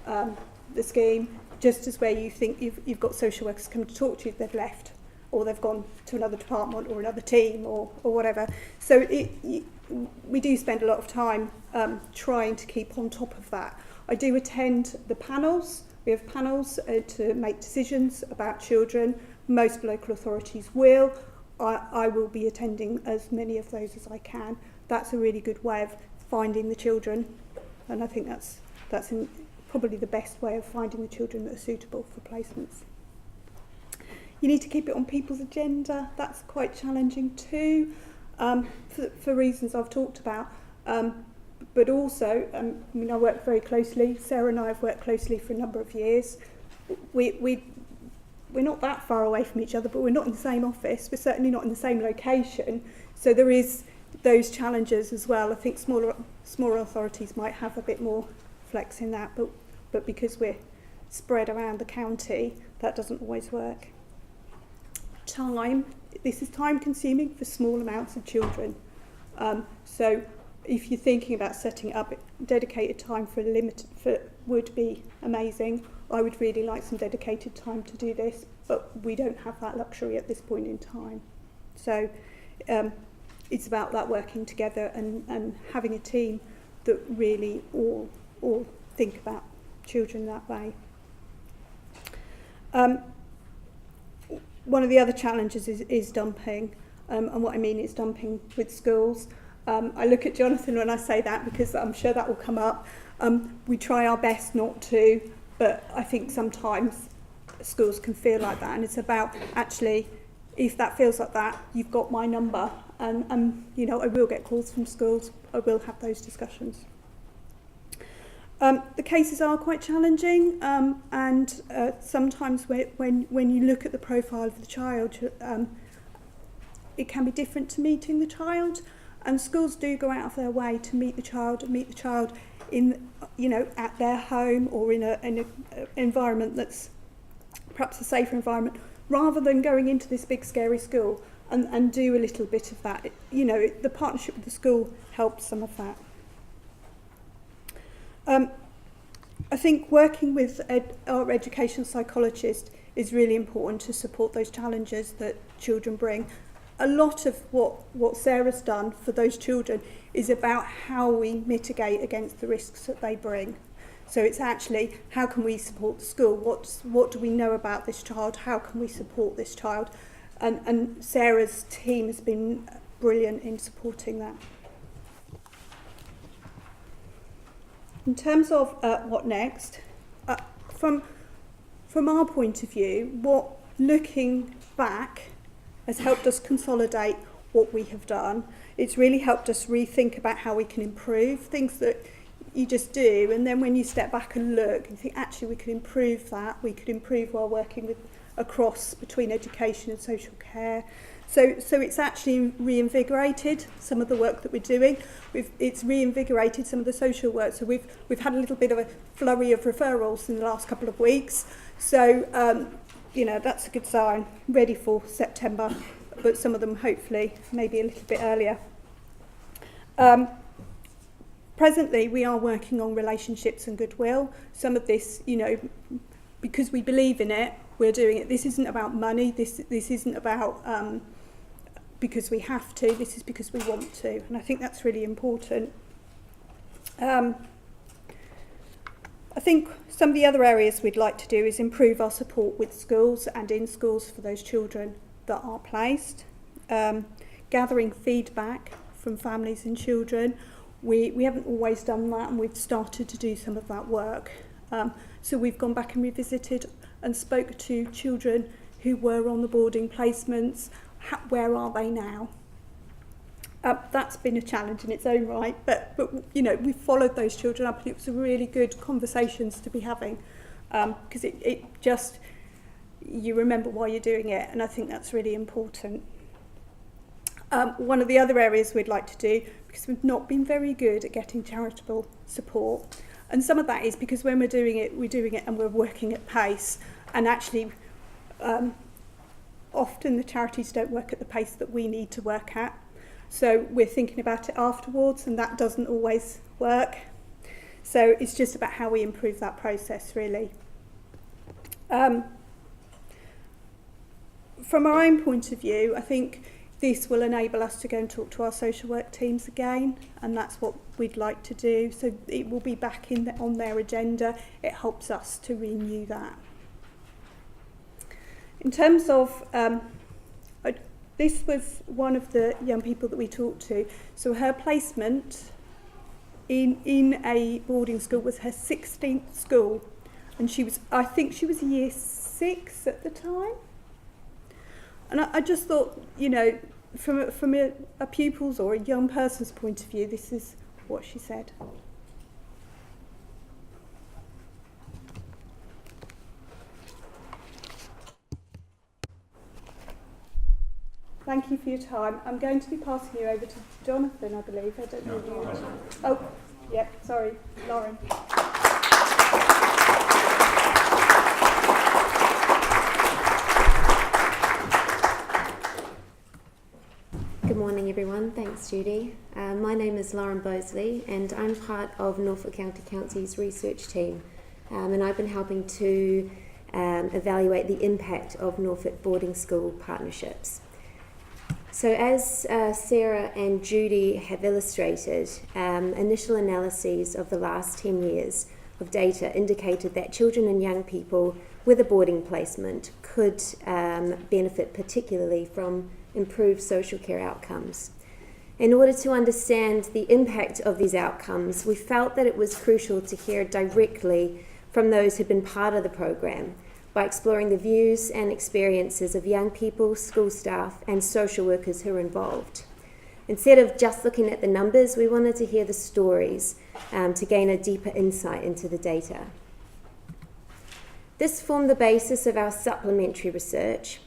the scheme, just as where you think you've got social workers come to talk to you, they've left, or they've gone to another department or another team or whatever. So we do spend a lot of time trying to keep on top of that. I do attend the panels. We have panels to make decisions about children. Most local authorities will. I will be attending as many of those as I can. That's a really good way of finding the children, and I think that's probably the best way of finding the children that are suitable for placements. You need to keep it on people's agenda. That's quite challenging too, for reasons I've talked about. But also, I mean, I work very closely. Sarah and I have worked closely for a number of years. We're not that far away from each other, but we're not in the same office. We're certainly not in the same location. So there is those challenges as well. I think smaller authorities might have a bit more flex in that, but because we're spread around the county, that doesn't always work. Time. This is time consuming for small amounts of children. So if you're thinking about setting up dedicated time for would be amazing. I would really like some dedicated time to do this, but we don't have that luxury at this point in time. So it's about that working together and having a team that really all think about children that way. One of the other challenges is dumping, and what I mean is dumping with schools. I look at Jonathan when I say that because I'm sure that will come up. We try our best not to, but I think sometimes schools can feel like that, and it's about actually, if that feels like that, you've got my number, and you know, I will get calls from schools, I will have those discussions. The cases are quite challenging, and sometimes when you look at the profile of the child, it can be different to meeting the child, and schools do go out of their way to meet the child in, you know, at their home or in an environment that's perhaps a safer environment, rather than going into this big scary school and do a little bit of that. You know, the partnership with the school helps some of that. I think working with our educational psychologist is really important to support those challenges that children bring. A lot of what Sarah's done for those children is about how we mitigate against the risks that they bring. So it's actually, how can we support the school? What do we know about this child? How can we support this child? And Sarah's team has been brilliant in supporting that. In terms of what next, from our point of view, what looking back has helped us consolidate what we have done. It's really helped us rethink about how we can improve things that you just do, and then when you step back and look and think, actually we could improve that, we could improve while working with across between education and social care. So it's actually reinvigorated some of the work that we're doing. It's reinvigorated some of the social work. So we've had a little bit of a flurry of referrals in the last couple of weeks. So that's a good sign. Ready for September, but some of them hopefully maybe a little bit earlier. Presently, we are working on relationships and goodwill. Some of this, because we believe in it, we're doing it. This isn't about money. This isn't about because we have to. This is because we want to, and I think that's really important. I think some of the other areas we'd like to do is improve our support with schools and in schools for those children that are placed. Gathering feedback from families and children. We haven't always done that, and we've started to do some of that work. So we've gone back and revisited and spoke to children who were on the boarding placements. Where are they now? That's been a challenge in its own right, but we followed those children up, and it was a really good conversations to be having, because it just, you remember why you're doing it, and I think that's really important. One of the other areas we'd like to do, because we've not been very good at getting charitable support, and some of that is because when we're doing it and we're working at pace, and actually often the charities don't work at the pace that we need to work at. So we're thinking about it afterwards, and that doesn't always work. So it's just about how we improve that process, really. From our own point of view, I think this will enable us to go and talk to our social work teams again, and that's what we'd like to do. So it will be back on their agenda. It helps us to renew that. In terms of, this was one of the young people that we talked to. So her placement in a boarding school was her 16th school, and I think she was year 6 at the time. And I just thought, from a pupil's or a young person's point of view, this is what she said. Thank you for your time. I'm going to be passing you over to Jonathan, I believe. I don't know if you... Oh, yeah, sorry, Lauren. Good morning, everyone. Thanks, Judy. My name is Lauren Bosley, and I'm part of Norfolk County Council's research team. And I've been helping to evaluate the impact of Norfolk boarding school partnerships. So as Sarah and Judy have illustrated, initial analyses of the last 10 years of data indicated that children and young people with a boarding placement could benefit particularly from improved social care outcomes. In order to understand the impact of these outcomes, we felt that it was crucial to hear directly from those who'd been part of the program by exploring the views and experiences of young people, school staff, and social workers who are involved. Instead of just looking at the numbers, we wanted to hear the stories to gain a deeper insight into the data. This formed the basis of our supplementary research.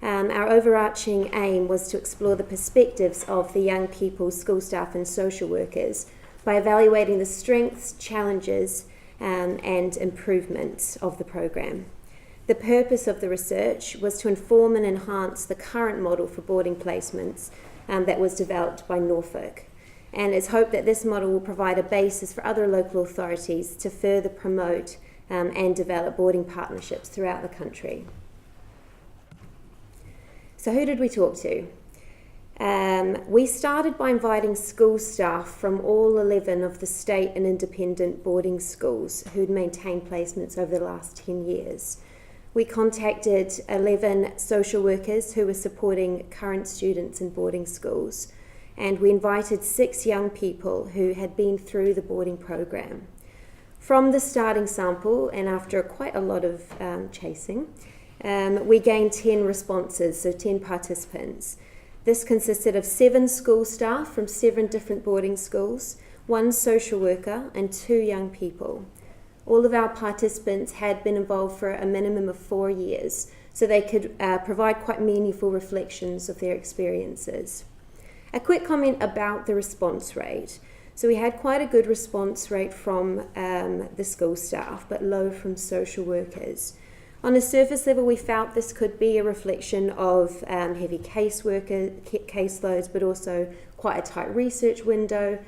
Our overarching aim was to explore the perspectives of the young people, school staff, and social workers by evaluating the strengths, challenges, and improvements of the program. The purpose of the research was to inform and enhance the current model for boarding placements that was developed by Norfolk. And it's hoped that this model will provide a basis for other local authorities to further promote and develop boarding partnerships throughout the country. So who did we talk to? We started by inviting school staff from all 11 of the state and independent boarding schools who'd maintained placements over the last 10 years. We contacted 11 social workers who were supporting current students in boarding schools, and we invited 6 young people who had been through the boarding program. From the starting sample, and after quite a lot of chasing, we gained 10 responses, so 10 participants. This consisted of 7 school staff from 7 different boarding schools, 1 social worker, and 2 young people. All of our participants had been involved for a minimum of 4 years, so they could provide quite meaningful reflections of their experiences. A quick comment about the response rate. So we had quite a good response rate from the school staff, but low from social workers. On a surface level, we felt this could be a reflection of heavy caseloads, but also quite a tight research window.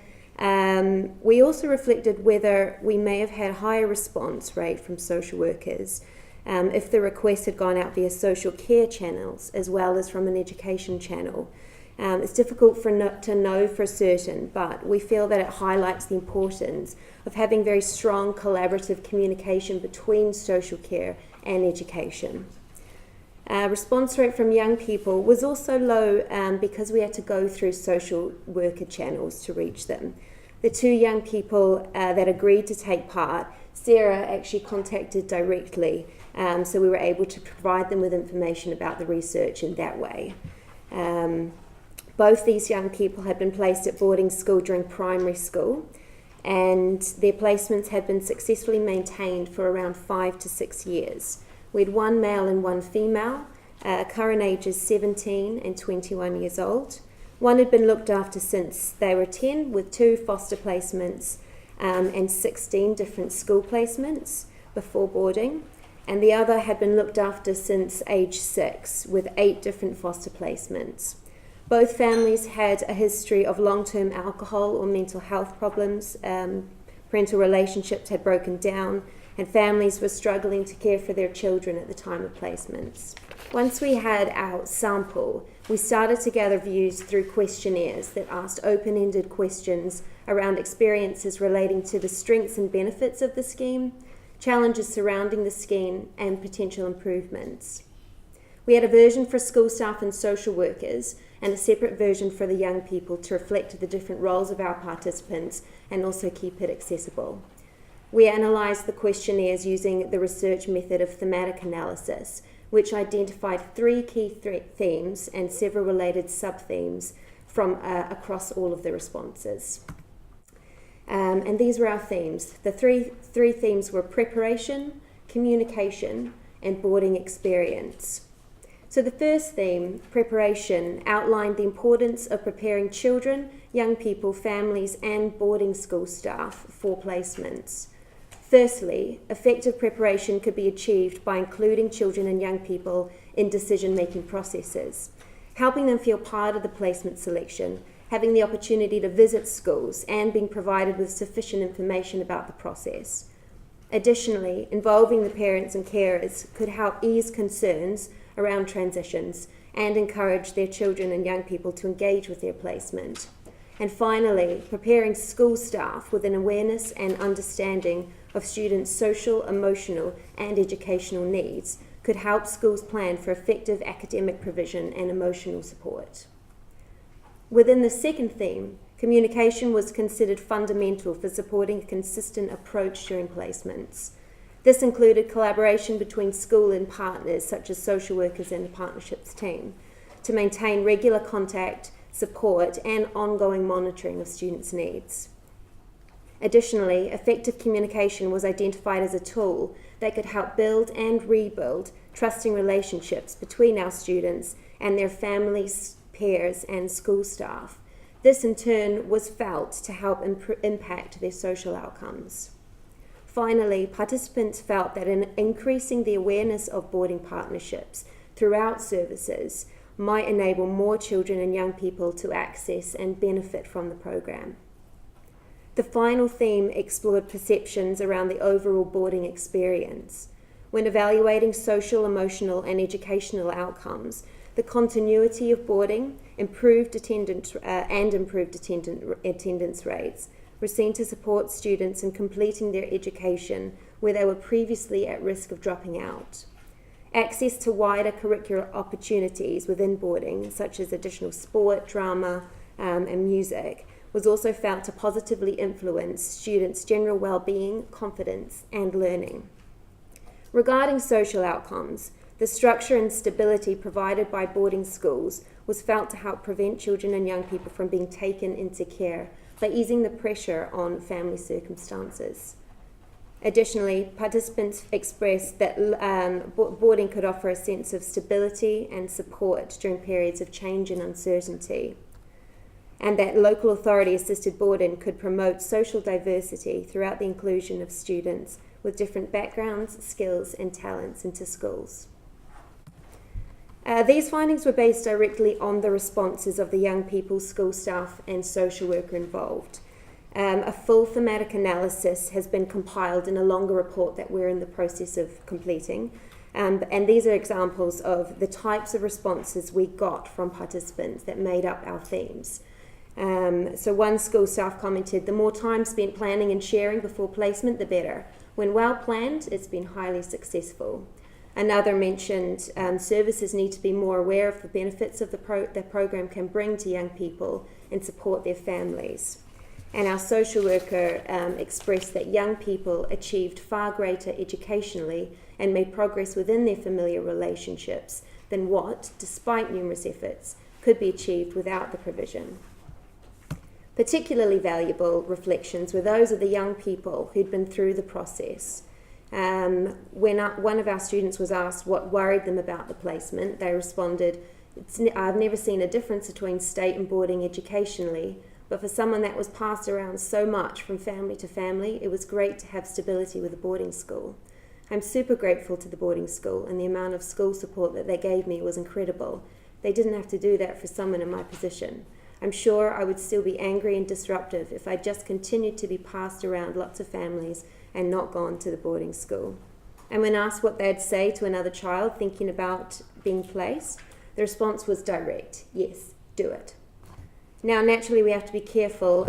We also reflected whether we may have had a higher response rate from social workers if the request had gone out via social care channels as well as from an education channel. It's difficult to know for certain, but we feel that it highlights the importance of having very strong collaborative communication between social care and education. Response rate from young people was also low because we had to go through social worker channels to reach them. The 2 young people that agreed to take part, Sarah actually contacted directly, so we were able to provide them with information about the research in that way. Both these young people had been placed at boarding school during primary school, and their placements had been successfully maintained for around 5 to 6 years. We had 1 male and 1 female, current ages 17 and 21 years old. One had been looked after since they were 10, with 2 foster placements and 16 different school placements before boarding, and the other had been looked after since age 6, with 8 different foster placements. Both families had a history of long-term alcohol or mental health problems. Parental relationships had broken down, and families were struggling to care for their children at the time of placements. Once we had our sample, we started to gather views through questionnaires that asked open-ended questions around experiences relating to the strengths and benefits of the scheme, challenges surrounding the scheme, and potential improvements. We had a version for school staff and social workers, and a separate version for the young people to reflect the different roles of our participants and also keep it accessible. We analysed the questionnaires using the research method of thematic analysis, which identified 3 key themes and several related sub-themes from across all of the responses. And these were our themes. The three themes were preparation, communication, and boarding experience. So the first theme, preparation, outlined the importance of preparing children, young people, families, and boarding school staff for placements. Firstly, effective preparation could be achieved by including children and young people in decision-making processes, helping them feel part of the placement selection, having the opportunity to visit schools, and being provided with sufficient information about the process. Additionally, involving the parents and carers could help ease concerns around transitions and encourage their children and young people to engage with their placement. And finally, preparing school staff with an awareness and understanding of students' social, emotional, and educational needs could help schools plan for effective academic provision and emotional support. Within the second theme, communication was considered fundamental for supporting a consistent approach during placements. This included collaboration between school and partners such as social workers and the partnerships team to maintain regular contact, support, and ongoing monitoring of students' needs. Additionally, effective communication was identified as a tool that could help build and rebuild trusting relationships between our students and their families, peers, and school staff. This in turn was felt to help impact their social outcomes. Finally, participants felt that in increasing the awareness of boarding partnerships throughout services might enable more children and young people to access and benefit from the program. The final theme explored perceptions around the overall boarding experience. When evaluating social, emotional, and educational outcomes, the continuity of boarding, improved attendance rates were seen to support students in completing their education where they were previously at risk of dropping out. Access to wider curricular opportunities within boarding, such as additional sport, drama, and music, was also felt to positively influence students' general well-being, confidence, and learning. Regarding social outcomes, the structure and stability provided by boarding schools was felt to help prevent children and young people from being taken into care by easing the pressure on family circumstances. Additionally, participants expressed that boarding could offer a sense of stability and support during periods of change and uncertainty, and that local authority-assisted boarding could promote social diversity throughout the inclusion of students with different backgrounds, skills, and talents into schools. These findings were based directly on the responses of the young people, school staff, and social worker involved. A full thematic analysis has been compiled in a longer report that we're in the process of completing. And these are examples of the types of responses we got from participants that made up our themes. So one school staff commented, "The more time spent planning and sharing before placement, the better. When well planned, it's been highly successful." Another mentioned services need to be more aware of the benefits of the program can bring to young people and support their families. And our social worker expressed that young people achieved far greater educationally and made progress within their familiar relationships than what, despite numerous efforts, could be achieved without the provision. Particularly valuable reflections were those of the young people who'd been through the process. When one of our students was asked what worried them about the placement, they responded, "I've never seen a difference between state and boarding educationally, but for someone that was passed around so much from family to family, it was great to have stability with a boarding school. I'm super grateful to the boarding school, and the amount of school support that they gave me was incredible. They didn't have to do that for someone in my position. I'm sure I would still be angry and disruptive if I just continued to be passed around lots of families and not gone to the boarding school." And when asked what they'd say to another child thinking about being placed, the response was direct: "Yes, do it." Now, naturally, we have to be careful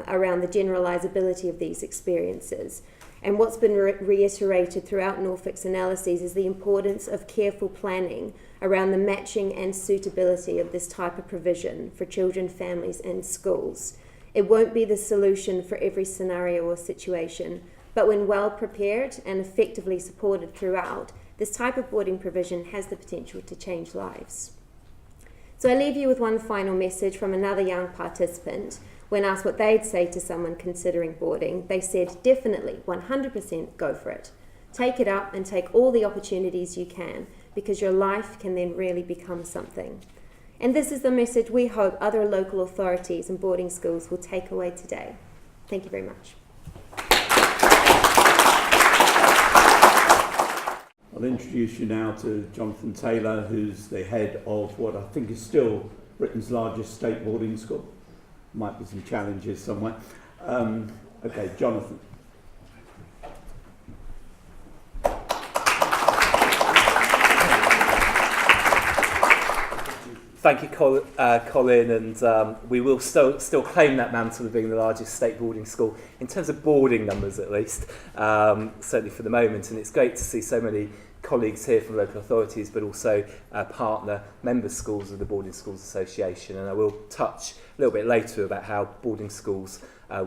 around the generalisability of these experiences. And what's been reiterated throughout Norfolk's analyses is the importance of careful planning around the matching and suitability of this type of provision for children, families, and schools. It won't be the solution for every scenario or situation, but when well prepared and effectively supported throughout, this type of boarding provision has the potential to change lives. So I leave you with one final message from another young participant. When asked what they'd say to someone considering boarding, they said, "Definitely, 100% go for it. Take it up and take all the opportunities you can, because your life can then really become something." And this is the message we hope other local authorities and boarding schools will take away today. Thank you very much. I'll introduce you now to Jonathan Taylor, who's the head of what I think is still Britain's largest state boarding school. Might be some challenges somewhere. Okay, Jonathan. Thank you, Colin, and we will still claim that mantle of being the largest state boarding school, in terms of boarding numbers at least, certainly for the moment. And it's great to see so many colleagues here from local authorities, but also partner member schools of the Boarding Schools Association. And I will touch a little bit later about how boarding schools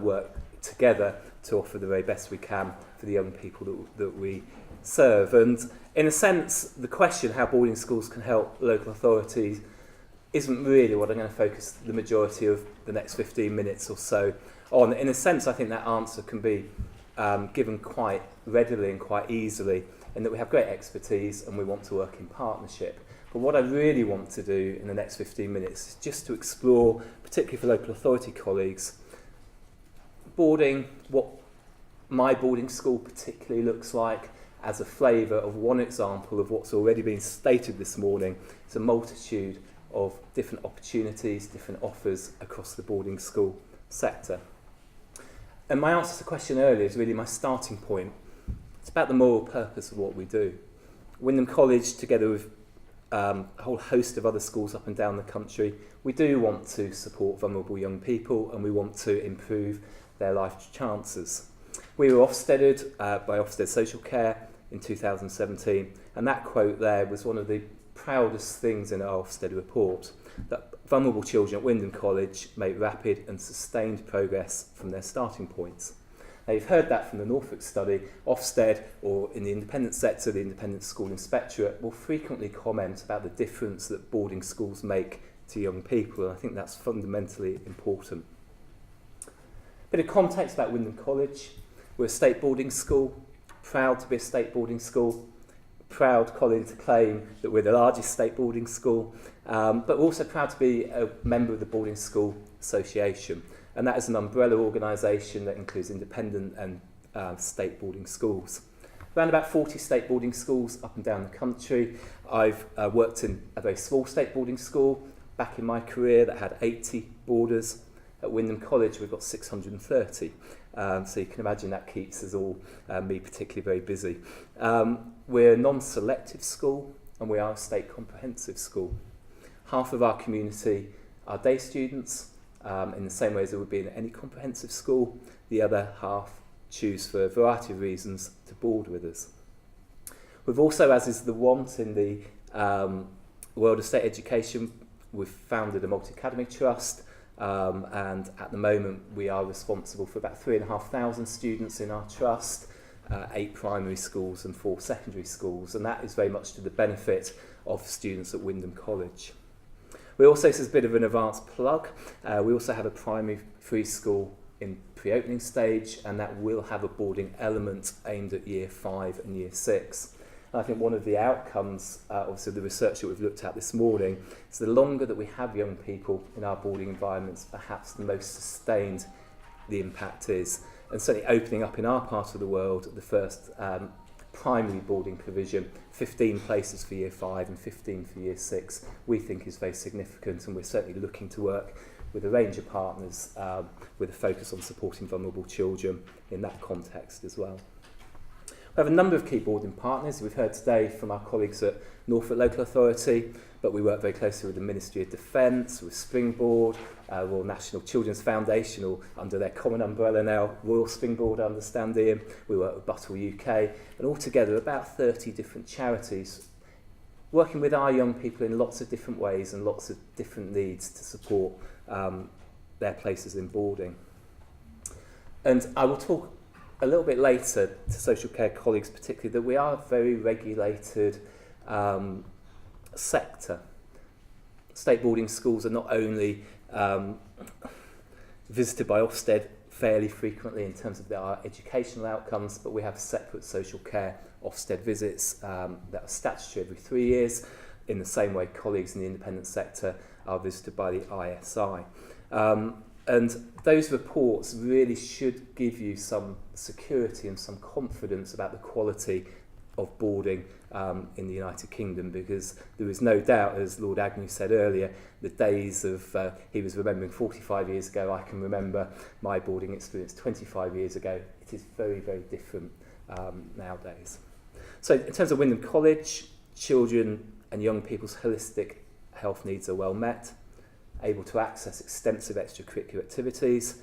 work together to offer the very best we can for the young people that we serve. And in a sense, the question how boarding schools can help local authorities isn't really what I'm going to focus the majority of the next 15 minutes or so on. In a sense, I think that answer can be given quite readily and quite easily, in that we have great expertise and we want to work in partnership. But what I really want to do in the next 15 minutes is just to explore, particularly for local authority colleagues, boarding, what my boarding school particularly looks like, as a flavour of one example of what's already been stated this morning. It's a multitude of different opportunities, different offers across the boarding school sector. And my answer to the question earlier is really my starting point. It's about the moral purpose of what we do. Wyndham College, together with a whole host of other schools up and down the country, we do want to support vulnerable young people and we want to improve their life chances. We were Ofsteded by Ofsted Social Care in 2017, and that quote there was one of the proudest things in our Ofsted report, that vulnerable children at Wyndham College make rapid and sustained progress from their starting points. Now, you've heard that from the Norfolk study. Ofsted, or in the independent sector, the Independent School Inspectorate, will frequently comment about the difference that boarding schools make to young people, and I think that's fundamentally important. A bit of context about Wyndham College. We're a state boarding school, proud to be a state boarding school, proud, Colin, to claim that we're the largest state boarding school, but we're also proud to be a member of the Boarding School Association, and that is an umbrella organisation that includes independent and state boarding schools. Around about 40 state boarding schools up and down the country. I've worked in a very small state boarding school back in my career that had 80 boarders. At Wyndham College we've got 630, so you can imagine that keeps us all, me particularly, very busy. We're a non-selective school and we are a state comprehensive school. Half of our community are day students, in the same way as it would be in any comprehensive school. The other half choose, for a variety of reasons, to board with us. We've also, as is the want in the world of state education, we've founded a multi-academy trust, and at the moment we are responsible for about 3,500 students in our trust, 8 primary schools and 4 secondary schools, and that is very much to the benefit of students at Wyndham College. We also, this is a bit of an advanced plug, we also have a primary free school in pre-opening stage, and that will have a boarding element aimed at year 5 and year 6. And I think one of the outcomes, obviously the research that we've looked at this morning, is the longer that we have young people in our boarding environments, perhaps the most sustained the impact is. And certainly opening up in our part of the world the first primary boarding provision, 15 places for year 5 and 15 for year 6, we think is very significant, and we're certainly looking to work with a range of partners with a focus on supporting vulnerable children in that context as well. We have a number of key boarding partners. We've heard today from our colleagues at Norfolk Local Authority, but we work very closely with the Ministry of Defence, with Springboard, Royal National Children's Foundation, or under their common umbrella now, Royal Springboard, I understand, Ian. We work with Buttle UK, and altogether about 30 different charities working with our young people in lots of different ways and lots of different needs to support their places in boarding. And I will talk a little bit later to social care colleagues particularly that we are a very regulated sector. State boarding schools are not only visited by Ofsted fairly frequently in terms of our educational outcomes, but we have separate social care Ofsted visits that are statutory every 3 years, in the same way colleagues in the independent sector are visited by the ISI. And those reports really should give you some security and some confidence about the quality of boarding in the United Kingdom, because there is no doubt, as Lord Agnew said earlier, the days of, he was remembering 45 years ago, I can remember my boarding experience 25 years ago. It is very, very different nowadays. So in terms of Wyndham College, children and young people's holistic health needs are well met, able to access extensive extracurricular activities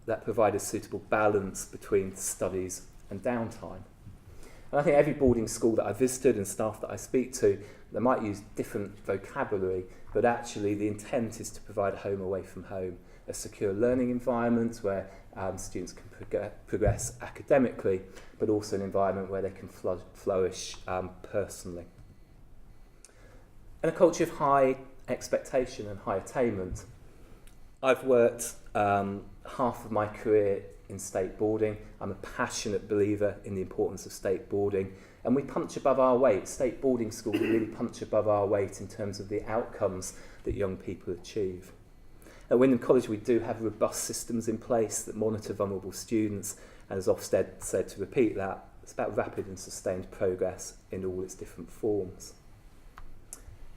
that provide a suitable balance between studies and downtime. And I think every boarding school that I visited and staff that I speak to, they might use different vocabulary, but actually the intent is to provide a home away from home, a secure learning environment where students can progress academically, but also an environment where they can flourish personally. And a culture of high expectation and high attainment. I've worked half of my career in state boarding. I'm a passionate believer in the importance of state boarding, and we punch above our weight. State boarding schools really punch above our weight in terms of the outcomes that young people achieve. At Wyndham College we do have robust systems in place that monitor vulnerable students, and as Ofsted said, to repeat that, it's about rapid and sustained progress in all its different forms.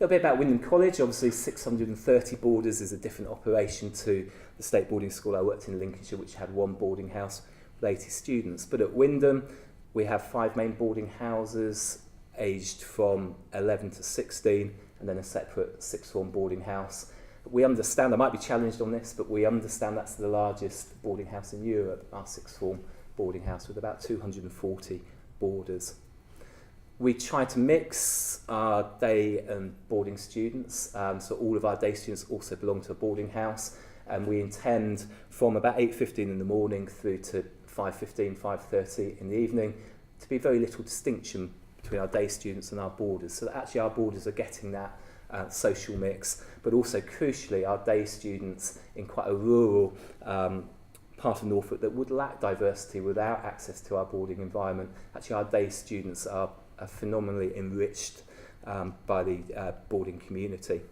A little bit about Wyndham College. Obviously 630 boarders is a different operation to the state boarding school I worked in Lincolnshire, which had 1 boarding house with 80 students. But at Wyndham we have 5 main boarding houses, aged from 11 to 16, and then a separate sixth form boarding house. We understand, I might be challenged on this, but we understand that's the largest boarding house in Europe, our sixth form boarding house, with about 240 boarders. We try to mix our day and boarding students, so all of our day students also belong to a boarding house, and we intend from about 8:15 in the morning through to 5:15, 5:30 in the evening to be very little distinction between our day students and our boarders, so that actually our boarders are getting that social mix, but also crucially our day students in quite a rural part of Norfolk that would lack diversity without access to our boarding environment. Actually our day students are phenomenally enriched by the boarding community.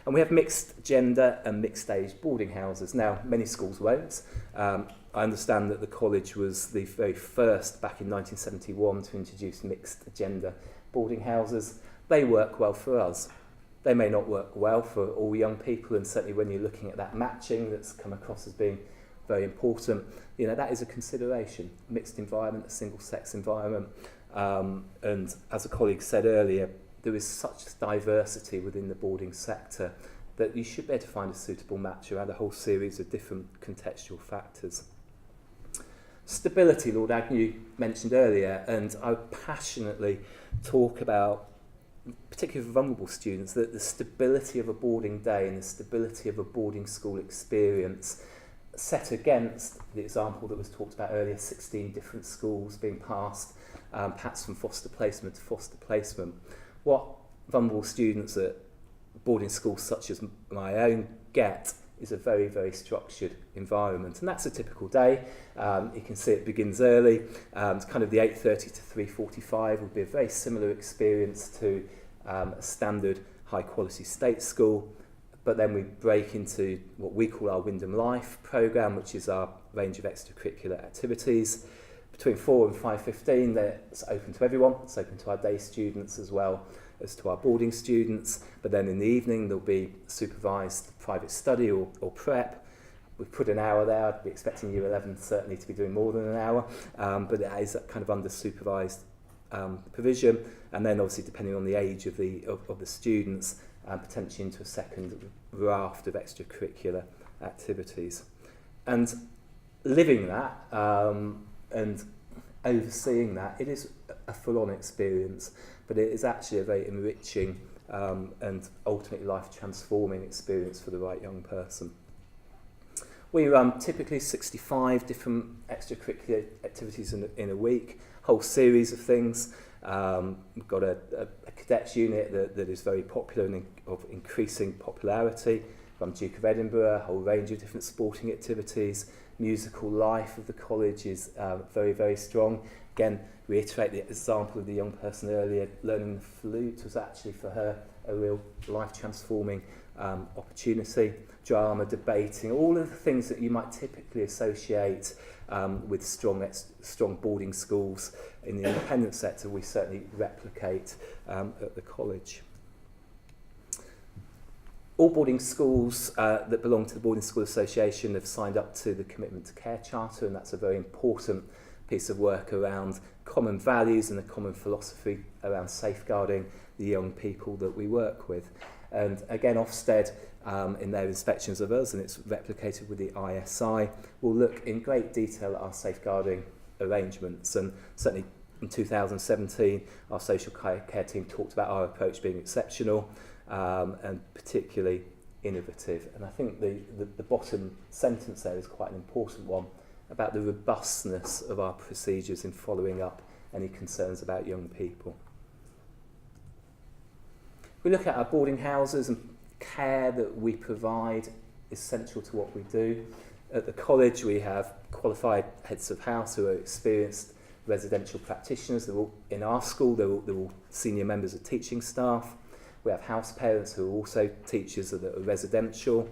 And we have mixed gender and mixed age boarding houses. Now, many schools won't. I understand that the college was the very first back in 1971 to introduce mixed gender boarding houses. They work well for us. They may not work well for all young people, and certainly when you're looking at that matching that's come across as being very important, you know, that is a consideration. Mixed environment, a single-sex environment. And as a colleague said earlier, there is such diversity within the boarding sector that you should be able to find a suitable match around a whole series of different contextual factors. Stability, Lord Agnew mentioned earlier, and I passionately talk about, particularly for vulnerable students, that the stability of a boarding day and the stability of a boarding school experience set against the example that was talked about earlier, 16 different schools being passed, perhaps from foster placement to foster placement. What vulnerable students at boarding schools such as my own get is a very, very structured environment. And that's a typical day. You can see it begins early. It's kind of the 8:30 to 3:45 would be a very similar experience to a standard high-quality state school. But then we break into what we call our Wyndham Life programme, which is our range of extracurricular activities. Between 4 and 5:15, it's open to everyone. It's open to our day students as well as to our boarding students. But then in the evening, there'll be supervised private study or prep. We've put an hour there. I'd be expecting Year 11 certainly to be doing more than an hour, but it is kind of under supervised provision. And then obviously depending on the age of the students, potentially into a second raft of extracurricular activities. And living that and overseeing that, it is a full-on experience, but it is actually a very enriching and ultimately life-transforming experience for the right young person. We run typically 65 different extracurricular activities in a week, whole series of things. We've got a cadets unit that is very popular and of increasing popularity. From Duke of Edinburgh, a whole range of different sporting activities. Musical life of the college is very, very strong. Again, reiterate the example of the young person earlier, learning the flute was actually for her a real life-transforming opportunity. Drama, debating, all of the things that you might typically associate with strong boarding schools in the independent sector, we certainly replicate at the college. All boarding schools that belong to the Boarding School Association have signed up to the Commitment to Care Charter, and that's a very important piece of work around common values and a common philosophy around safeguarding the young people that we work with. And again, Ofsted, in their inspections of us, and it's replicated with the ISI, will look in great detail at our safeguarding arrangements. And certainly in 2017, our social care team talked about our approach being exceptional and particularly innovative. And I think the bottom sentence there is quite an important one about the robustness of our procedures in following up any concerns about young people. We look at our boarding houses, and care that we provide is central to what we do. At the college, we have qualified heads of house who are experienced residential practitioners. They're all in our school, they're all senior members of teaching staff. We have house parents who are also teachers that are residential.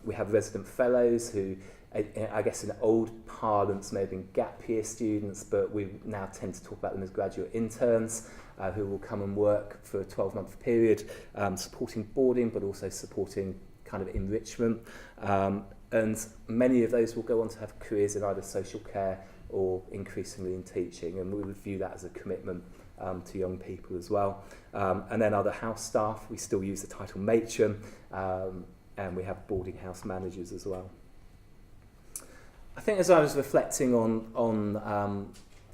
We have resident fellows who, I guess in old parlance, may have been gap year students, but we now tend to talk about them as graduate interns who will come and work for a 12-month period, supporting boarding, but also supporting kind of enrichment. And many of those will go on to have careers in either social care or increasingly in teaching, and we would view that as a commitment to young people as well. And then other house staff, we still use the title matron, and we have boarding house managers as well. I think as I was reflecting on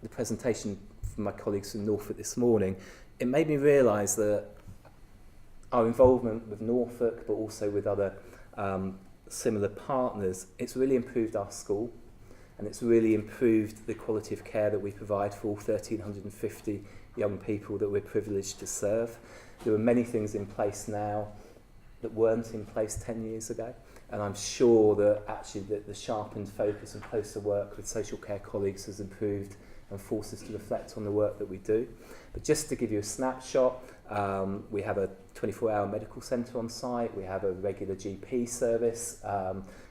the presentation from my colleagues from Norfolk this morning, it made me realise that our involvement with Norfolk, but also with other similar partners, it's really improved our school, and it's really improved the quality of care that we provide for all 1,350 young people that we're privileged to serve. There are many things in place now that weren't in place 10 years ago, and I'm sure that actually the sharpened focus and closer work with social care colleagues has improved and forced us to reflect on the work that we do. But just to give you a snapshot, we have a 24-hour medical centre on site, we have a regular GP service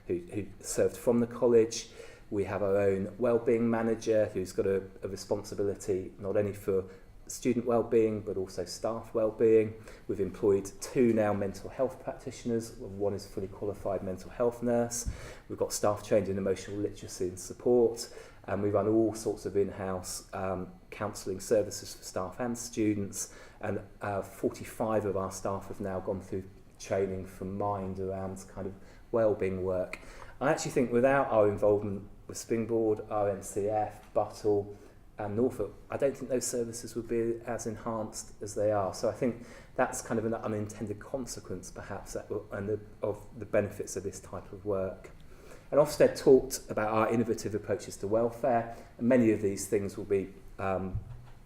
who served from the college, we have our own wellbeing manager who's got a responsibility not only for student wellbeing but also staff wellbeing. We've employed 2 now mental health practitioners. One is a fully qualified mental health nurse. We've got staff trained in emotional literacy and support, and we run all sorts of in-house counselling services for staff and students, and 45 of our staff have now gone through training from Mind around kind of wellbeing work. I actually think without our involvement with Springboard, RNCF, Buttle and Norfolk, I don't think those services would be as enhanced as they are. So I think that's kind of an unintended consequence perhaps of the benefits of this type of work. And Ofsted talked about our innovative approaches to welfare, and many of these things will be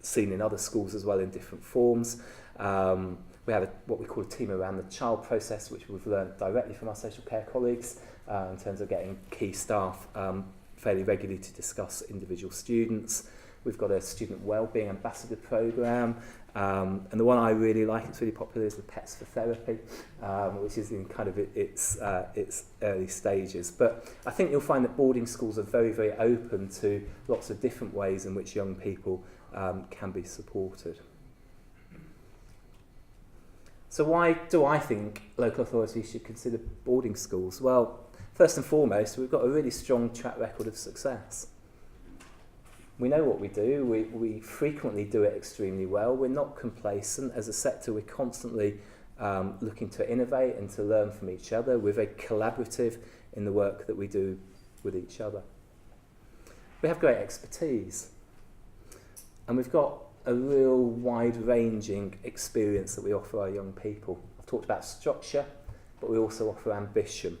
seen in other schools as well in different forms. We have what we call a team around the child process, which we've learned directly from our social care colleagues in terms of getting key staff fairly regularly to discuss individual students. We've got a student wellbeing ambassador programme, and the one I really like, it's really popular, is the Pets for Therapy, which is in kind of its early stages. But I think you'll find that boarding schools are very, very open to lots of different ways in which young people can be supported. So why do I think local authorities should consider boarding schools? Well, first and foremost, we've got a really strong track record of success. We know what we do, we frequently do it extremely well, we're not complacent. As a sector, we're constantly looking to innovate and to learn from each other. We're very collaborative in the work that we do with each other. We have great expertise, and we've got a real wide-ranging experience that we offer our young people. I've talked about structure, but we also offer ambition,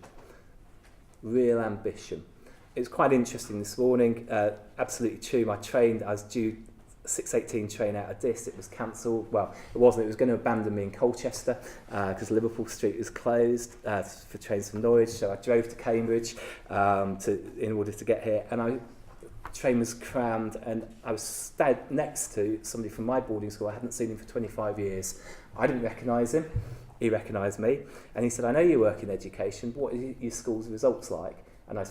real ambition. It was quite interesting this morning, absolutely true. I was due 6:18 train out of Diss, it was cancelled. Well, it wasn't, it was going to abandon me in Colchester because Liverpool Street was closed for trains from Norwich, so I drove to Cambridge in order to get here, and the train was crammed, and I was stood next to somebody from my boarding school. I hadn't seen him for 25 years. I didn't recognise him, he recognised me, and he said, "I know you work in education, what are your school's results like?" And I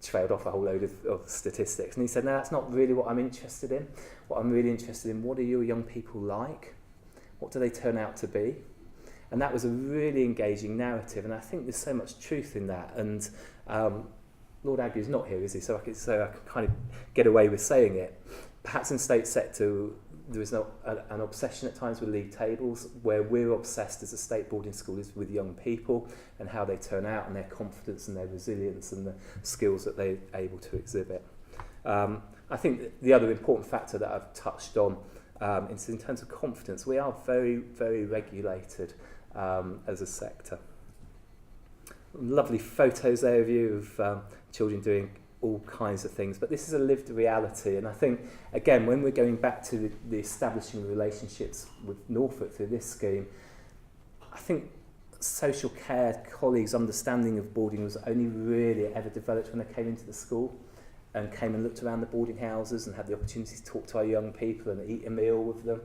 trailed off a whole load of statistics, and he said, "No, that's not really what I'm interested in. What I'm really interested in, what are your young people like? What do they turn out to be?" And that was a really engaging narrative, and I think there's so much truth in that. And Lord Ague's not here, is he? So I can kind of get away with saying it. Perhaps in state sector, there is an obsession at times with league tables. Where we're obsessed as a state boarding school is with young people and how they turn out, and their confidence and their resilience and the skills that they're able to exhibit. I think the other important factor that I've touched on is in terms of confidence. We are very, very regulated as a sector. Lovely photos there of you of children doing all kinds of things, but this is a lived reality, and I think again when we're going back to the establishing relationships with Norfolk through this scheme, I think social care colleagues' understanding of boarding was only really ever developed when they came into the school and came and looked around the boarding houses and had the opportunity to talk to our young people and eat a meal with them.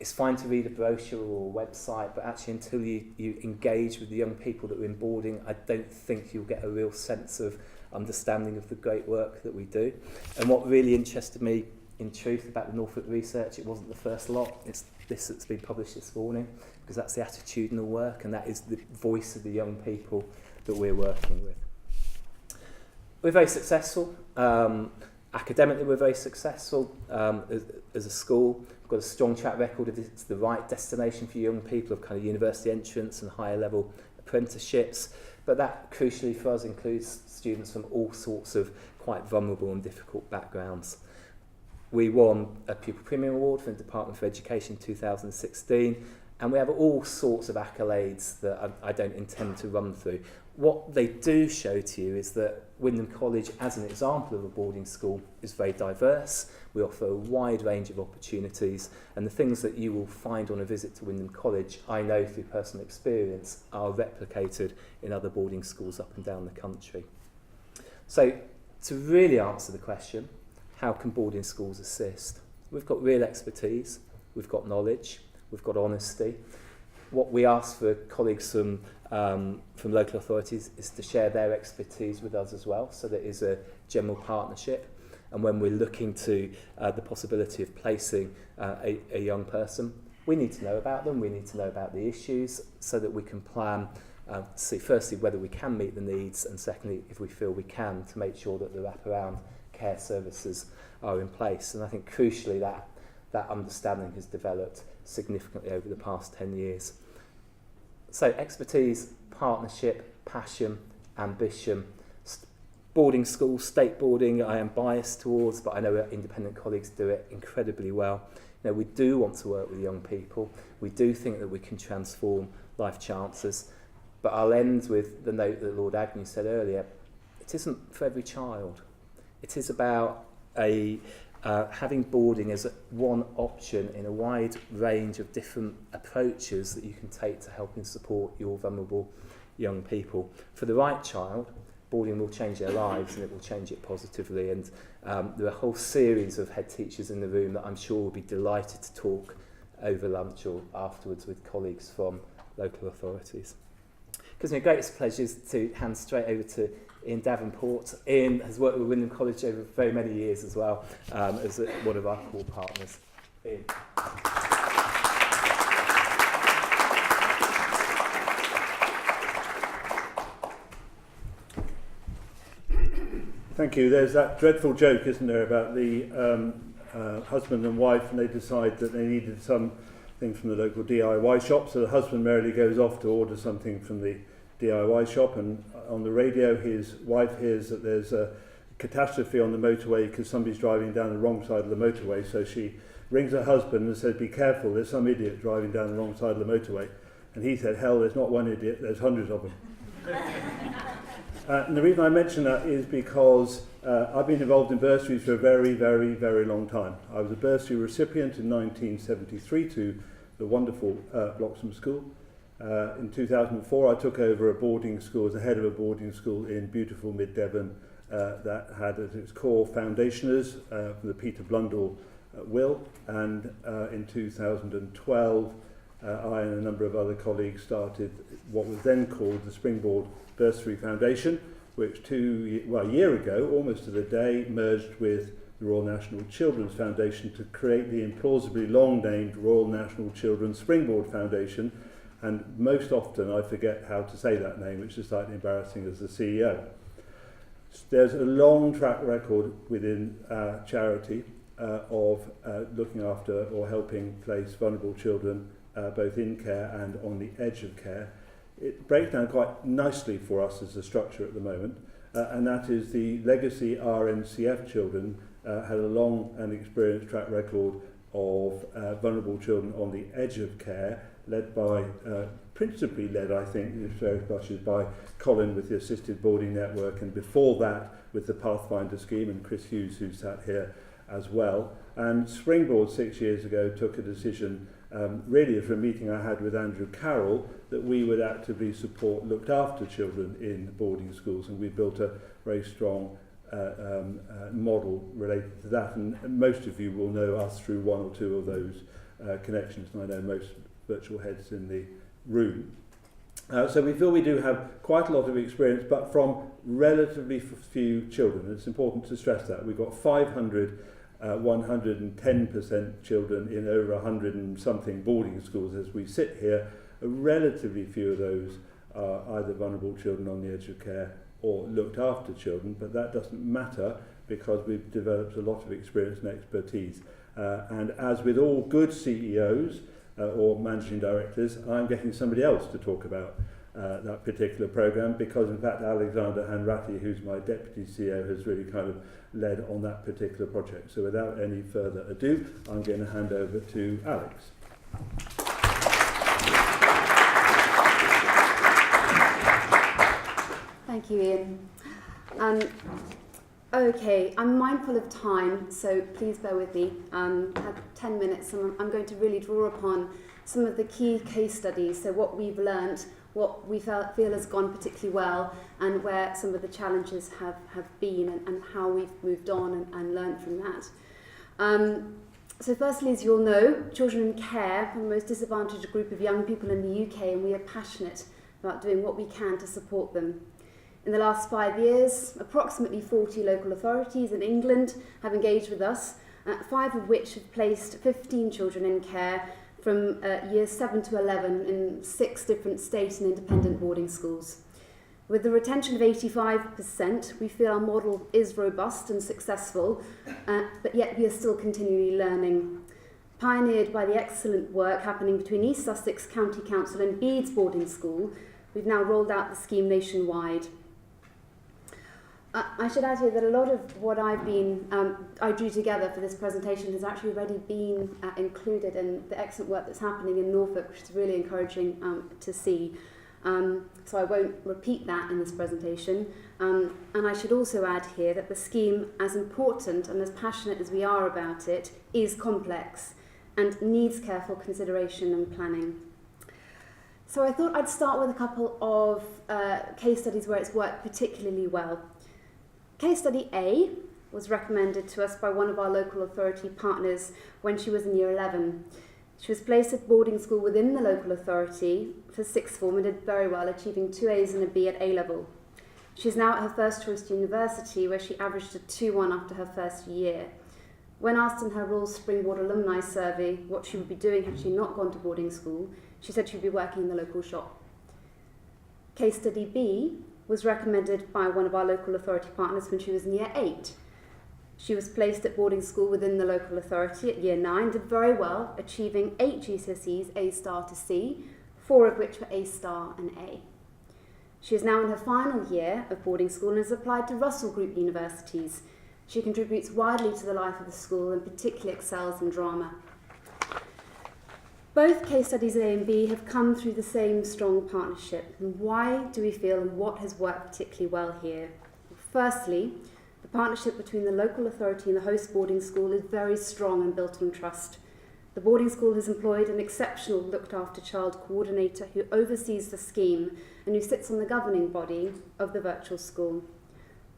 It's fine to read a brochure or a website, but actually until you engage with the young people that are in boarding, I don't think you'll get a real sense of understanding of the great work that we do. And what really interested me in truth about the Norfolk research, it wasn't the first lot, it's this that's been published this morning, because that's the attitudinal work and that is the voice of the young people that we're working with. We're very successful. Academically, we're very successful as a school. We've got a strong track record of it's the right destination for young people, of kind of university entrance and higher level apprenticeships. But that, crucially for us, includes students from all sorts of quite vulnerable and difficult backgrounds. We won a Pupil Premium Award from the Department for Education in 2016, and we have all sorts of accolades that I don't intend to run through. What they do show to you is that Wyndham College, as an example of a boarding school, is very diverse. We offer a wide range of opportunities, and the things that you will find on a visit to Wyndham College, I know through personal experience, are replicated in other boarding schools up and down the country. So, to really answer the question, how can boarding schools assist? We've got real expertise, we've got knowledge, we've got honesty. What we ask for colleagues from local authorities is to share their expertise with us as well, so there is a general partnership. And when we're looking to the possibility of placing a young person, we need to know about them, we need to know about the issues, so that we can plan, see firstly whether we can meet the needs, and secondly, if we feel we can, to make sure that the wraparound care services are in place. And I think crucially that understanding has developed significantly over the past 10 years. So expertise, partnership, passion, ambition. Boarding schools, state boarding, I am biased towards, but I know our independent colleagues do it incredibly well. You know, we do want to work with young people. We do think that we can transform life chances. But I'll end with the note that Lord Agnew said earlier. It isn't for every child. It is about having boarding as one option in a wide range of different approaches that you can take to help and support your vulnerable young people. For the right child, boarding will change their lives, and it will change it positively. And there are a whole series of head teachers in the room that I'm sure will be delighted to talk over lunch or afterwards with colleagues from local authorities. It gives me the greatest pleasure to hand straight over to Ian Davenport. Ian has worked with Wyndham College over very many years as well, as one of our core partners. Ian. Thank you. There's that dreadful joke, isn't there, about the husband and wife, and they decide that they needed something from the local DIY shop, so the husband merrily goes off to order something from the DIY shop, and on the radio his wife hears that there's a catastrophe on the motorway because somebody's driving down the wrong side of the motorway, so she rings her husband and says, "Be careful, there's some idiot driving down the wrong side of the motorway." And he said, "Hell, there's not one idiot, there's hundreds of them." And the reason I mention that is because I've been involved in bursaries for a very, very, very long time. I was a bursary recipient in 1973 to the wonderful Bloxham School. In 2004, I took over a boarding school as the head of a boarding school in beautiful mid-Devon that had at its core foundationers from the Peter Blundell will. And in 2012, I and a number of other colleagues started what was then called the Springboard Bursary Foundation, which a year ago, almost to the day, merged with the Royal National Children's Foundation to create the implausibly long-named Royal National Children's Springboard Foundation. And most often I forget how to say that name, which is slightly embarrassing as the CEO. There's a long track record within our charity of looking after or helping place vulnerable children both in care and on the edge of care. It breaks down quite nicely for us as a structure at the moment, and that is the legacy RNCF children had a long and experienced track record of vulnerable children on the edge of care, principally led, I think, in various brushes by Colin with the Assisted Boarding Network, and before that with the Pathfinder scheme, and Chris Hughes, who sat here as well. And Springboard 6 years ago took a decision, really from a meeting I had with Andrew Carroll, that we would actively support looked after children in boarding schools, and we built a very strong model related to that. And most of you will know us through one or two of those connections, and I know most virtual heads in the room. So we feel we do have quite a lot of experience, but from relatively few children. It's important to stress that. We've got 500 110% children in over 100 and something boarding schools as we sit here. Relatively few of those are either vulnerable children on the edge of care or looked after children, but that doesn't matter because we've developed a lot of experience and expertise. And as with all good CEOs or managing directors, I'm getting somebody else to talk about that particular program, because in fact Alexander Hanratty, who's my deputy CEO, has really kind of led on that particular project. So without any further ado, I'm going to hand over to Alex. Thank you, Ian. Okay, I'm mindful of time, so please bear with me. I have 10 minutes, and I'm going to really draw upon some of the key case studies, so what we've learnt, what we feel has gone particularly well, and where some of the challenges have been, and how we've moved on and learnt from that. So firstly, as you all know, children in care are the most disadvantaged group of young people in the UK, and we are passionate about doing what we can to support them. In the last 5 years, approximately 40 local authorities in England have engaged with us, 5 of which have placed 15 children in care from years 7 to 11 in 6 different state and independent boarding schools. With a retention of 85%, we feel our model is robust and successful, but yet we are still continually learning. Pioneered by the excellent work happening between East Sussex County Council and Beeds Boarding School, we've now rolled out the scheme nationwide. I should add here that a lot of what I drew together for this presentation has actually already been included in the excellent work that's happening in Norfolk, which is really encouraging to see. So I won't repeat that in this presentation. And I should also add here that the scheme, as important and as passionate as we are about it, is complex and needs careful consideration and planning. So I thought I'd start with a couple of case studies where it's worked particularly well. Case study A was recommended to us by one of our local authority partners when she was in year 11. She was placed at boarding school within the local authority for sixth form and did very well, achieving 2 A's and a B at A level. She's now at her first choice university, where she averaged a 2-1 after her first year. When asked in her Royal Springboard alumni survey what she would be doing had she not gone to boarding school, she said she'd be working in the local shop. Case study B was recommended by one of our local authority partners when she was in year 8. She was placed at boarding school within the local authority at year 9, did very well, achieving 8 GCSEs, A star to C, 4 of which were A star and A. She is now in her final year of boarding school and has applied to Russell Group universities. She contributes widely to the life of the school and particularly excels in drama. Both case studies A and B have come through the same strong partnership. And why do we feel and what has worked particularly well here? Firstly, the partnership between the local authority and the host boarding school is very strong and built on trust. The boarding school has employed an exceptional looked after child coordinator who oversees the scheme and who sits on the governing body of the virtual school.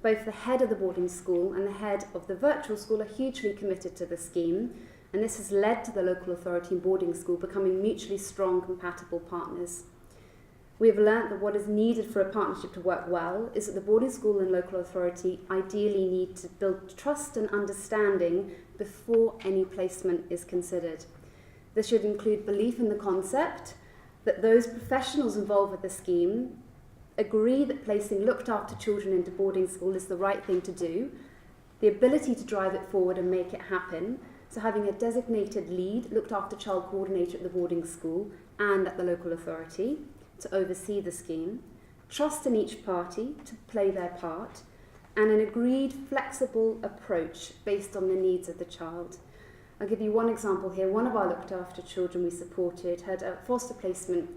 Both the head of the boarding school and the head of the virtual school are hugely committed to the scheme, and this has led to the local authority and boarding school becoming mutually strong, compatible partners. We have learnt that what is needed for a partnership to work well is that the boarding school and local authority ideally need to build trust and understanding before any placement is considered. This should include belief in the concept, that those professionals involved with the scheme agree that placing looked after children into boarding school is the right thing to do, the ability to drive it forward and make it happen, so having a designated lead, looked after child coordinator at the boarding school and at the local authority to oversee the scheme, trust in each party to play their part, and an agreed flexible approach based on the needs of the child. I'll give you one example here. One of our looked after children we supported had a foster placement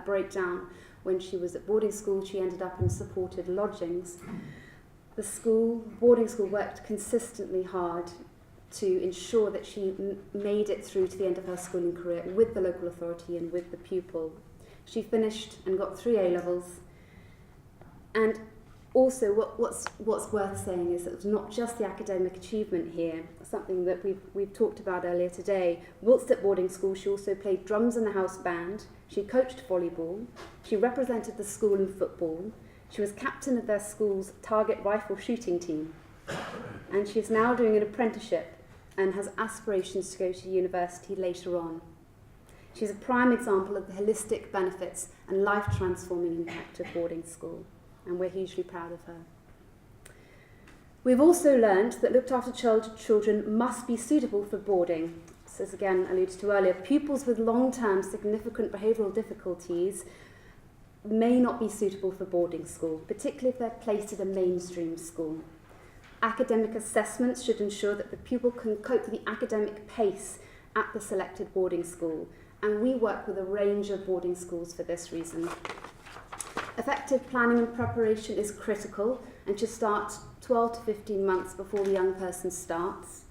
breakdown when she was at boarding school. She ended up in supported lodgings. The boarding school worked consistently hard to ensure that she made it through to the end of her schooling career with the local authority and with the pupil. She finished and got 3 A levels. And also what's worth saying is that it's not just the academic achievement here, something that we've talked about earlier today. Whilst at boarding school, she also played drums in the house band, she coached volleyball, she represented the school in football, she was captain of their school's target rifle shooting team, and she is now doing an apprenticeship and has aspirations to go to university later on. She's a prime example of the holistic benefits and life-transforming impact of boarding school. and we're hugely proud of her. We've also learned that looked after children must be suitable for boarding. So as again alluded to earlier, pupils with long-term significant behavioural difficulties may not be suitable for boarding school, particularly if they're placed at a mainstream school. Academic assessments should ensure that the pupil can cope with the academic pace at the selected boarding school, and we work with a range of boarding schools for this reason. Effective planning and preparation is critical and should start 12 to 15 months before the young person starts.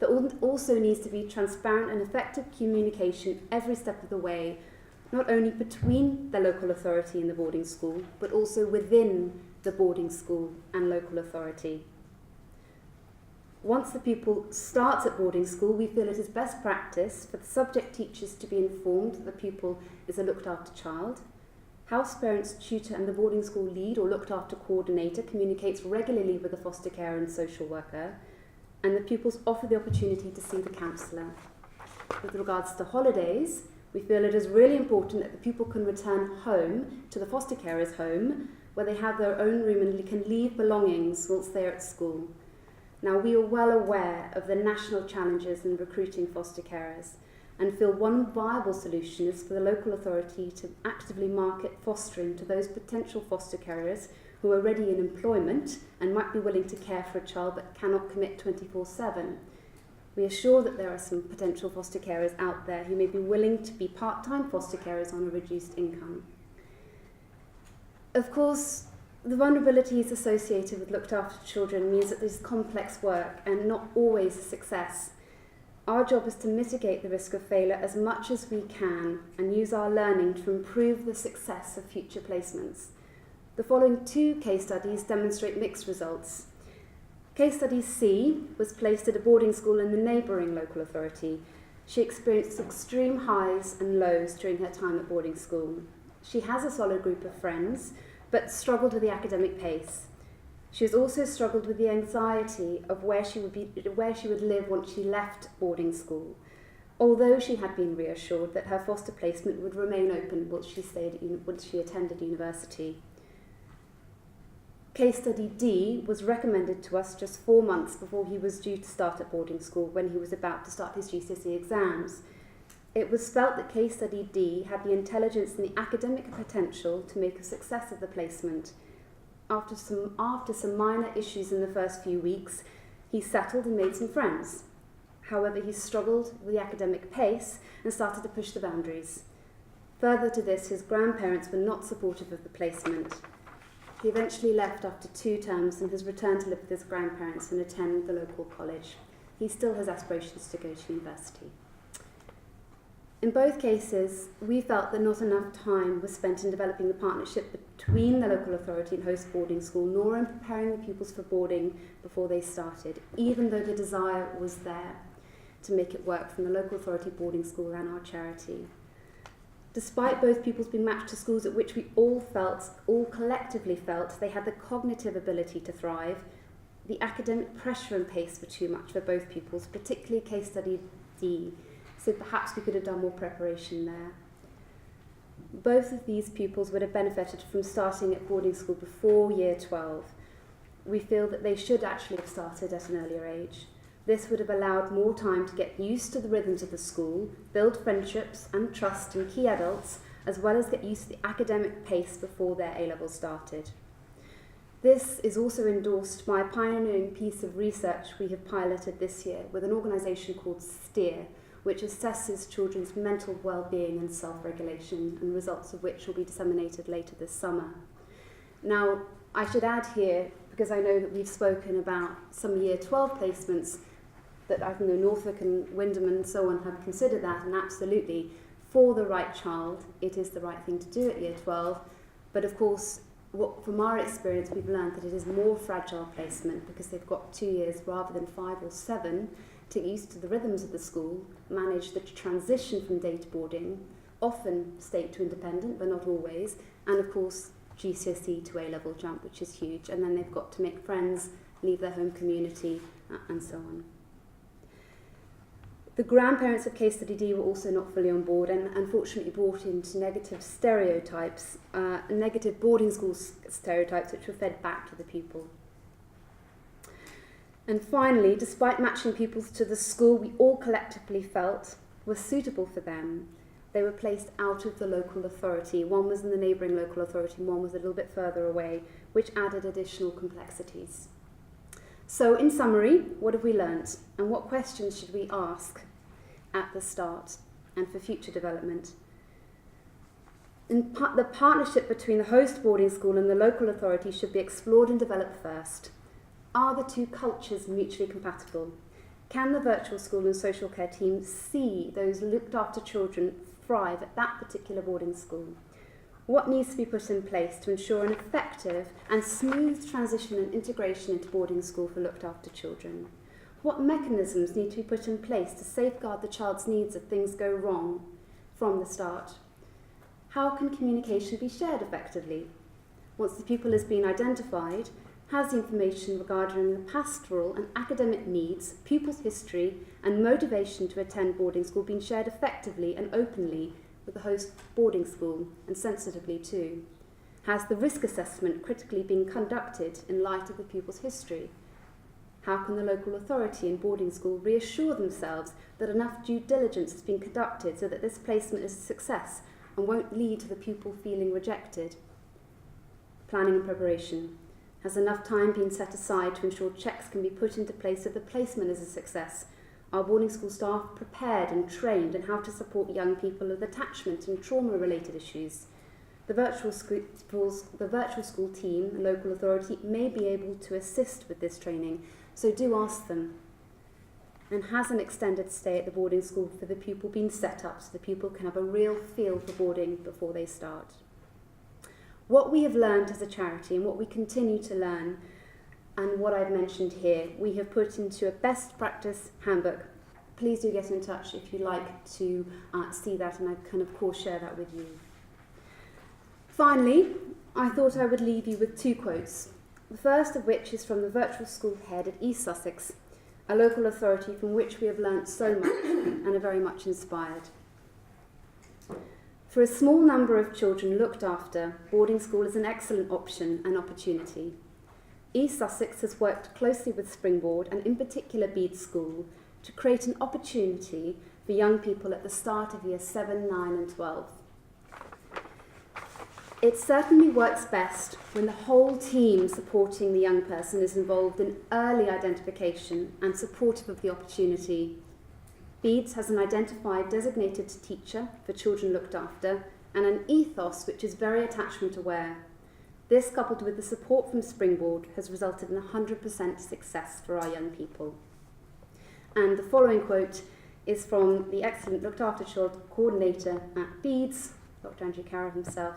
There also needs to be transparent and effective communication every step of the way, not only between the local authority and the boarding school, but also within the boarding school and local authority. Once the pupil starts at boarding school, we feel it is best practice for the subject teachers to be informed that the pupil is a looked after child. House parents, tutor and the boarding school lead or looked after coordinator communicates regularly with the foster carer and social worker, and the pupils offer the opportunity to see the counsellor. With regards to holidays, we feel it is really important that the pupil can return home to the foster carer's home, where they have their own room and can leave belongings whilst they are at school. Now, we are well aware of the national challenges in recruiting foster carers and feel one viable solution is for the local authority to actively market fostering to those potential foster carers who are already in employment and might be willing to care for a child but cannot commit 24/7. We are sure that there are some potential foster carers out there who may be willing to be part-time foster carers on a reduced income. Of course, the vulnerabilities associated with looked after children means that there's complex work and not always a success. Our job is to mitigate the risk of failure as much as we can and use our learning to improve the success of future placements. The following two case studies demonstrate mixed results. Case study C was placed at a boarding school in the neighbouring local authority. She experienced extreme highs and lows during her time at boarding school. She has a solid group of friends, but struggled with the academic pace. She has also struggled with the anxiety of where she would live once she left boarding school, although she had been reassured that her foster placement would remain open once she attended university. Case study D was recommended to us just 4 months before he was due to start at boarding school when he was about to start his GCSE exams. It was felt that case study D had the intelligence and the academic potential to make a success of the placement. After some minor issues in the first few weeks, he settled and made some friends. However, he struggled with the academic pace and started to push the boundaries. Further to this, his grandparents were not supportive of the placement. He eventually left after 2 terms and has returned to live with his grandparents and attend the local college. He still has aspirations to go to university. In both cases, we felt that not enough time was spent in developing the partnership between the local authority and host boarding school, nor in preparing the pupils for boarding before they started, even though the desire was there to make it work from the local authority boarding school and our charity. Despite both pupils being matched to schools at which we all collectively felt they had the cognitive ability to thrive, the academic pressure and pace were too much for both pupils, particularly case study D, so perhaps we could have done more preparation there. Both of these pupils would have benefited from starting at boarding school before year 12. We feel that they should actually have started at an earlier age. This would have allowed more time to get used to the rhythms of the school, build friendships and trust in key adults, as well as get used to the academic pace before their A-levels started. This is also endorsed by a pioneering piece of research we have piloted this year with an organisation called STEER, which assesses children's mental well-being and self-regulation, and results of which will be disseminated later this summer. Now, I should add here, because I know that we've spoken about some year 12 placements, that I know Norfolk and Wyndham and so on have considered that, and absolutely, for the right child, it is the right thing to do at year 12. But of course, from our experience, we've learned that it is more fragile placement because they've got 2 years rather than 5 or 7 to get used to the rhythms of the school, manage the transition from day to boarding, often state to independent, but not always, and of course GCSE to A-level jump, which is huge, and then they've got to make friends, leave their home community, and so on. The grandparents of case study D were also not fully on board and unfortunately brought into negative stereotypes, negative boarding school stereotypes which were fed back to the pupil. And finally, despite matching pupils to the school we all collectively felt was suitable for them, they were placed out of the local authority. One was in the neighbouring local authority and one was a little bit further away, which added additional complexities. So in summary, what have we learnt and what questions should we ask at the start and for future development? The partnership between the host boarding school and the local authority should be explored and developed first. Are the two cultures mutually compatible? Can the virtual school and social care team see those looked after children thrive at that particular boarding school? What needs to be put in place to ensure an effective and smooth transition and integration into boarding school for looked after children? What mechanisms need to be put in place to safeguard the child's needs if things go wrong from the start? How can communication be shared effectively? Once the pupil has been identified, has the information regarding the pastoral and academic needs, pupil's history and motivation to attend boarding school been shared effectively and openly with the host boarding school and sensitively too? Has the risk assessment critically been conducted in light of the pupil's history? How can the local authority and boarding school reassure themselves that enough due diligence has been conducted so that this placement is a success and won't lead to the pupil feeling rejected? Planning and preparation. Has enough time been set aside to ensure checks can be put into place so the placement is a success? Are boarding school staff prepared and trained in how to support young people with attachment and trauma-related issues? The virtual school team, the local authority, may be able to assist with this training, so do ask them. And has an extended stay at the boarding school for the pupil been set up so the pupil can have a real feel for boarding before they start? What we have learned as a charity and what we continue to learn and what I've mentioned here, we have put into a best practice handbook. Please do get in touch if you'd like to see that, and I can of course share that with you. Finally, I thought I would leave you with two quotes. The first of which is from the virtual school head at East Sussex, a local authority from which we have learnt so much and are very much inspired. For a small number of children looked after, boarding school is an excellent option and opportunity. East Sussex has worked closely with Springboard and in particular Bede School to create an opportunity for young people at the start of year 7, 9 and 12. It certainly works best when the whole team supporting the young person is involved in early identification and supportive of the opportunity. Bede's has an identified designated teacher for children looked after and an ethos which is very attachment aware. This, coupled with the support from Springboard, has resulted in 100% success for our young people. And the following quote is from the excellent looked after child coordinator at Bede's, Dr. Andrew Carroll himself,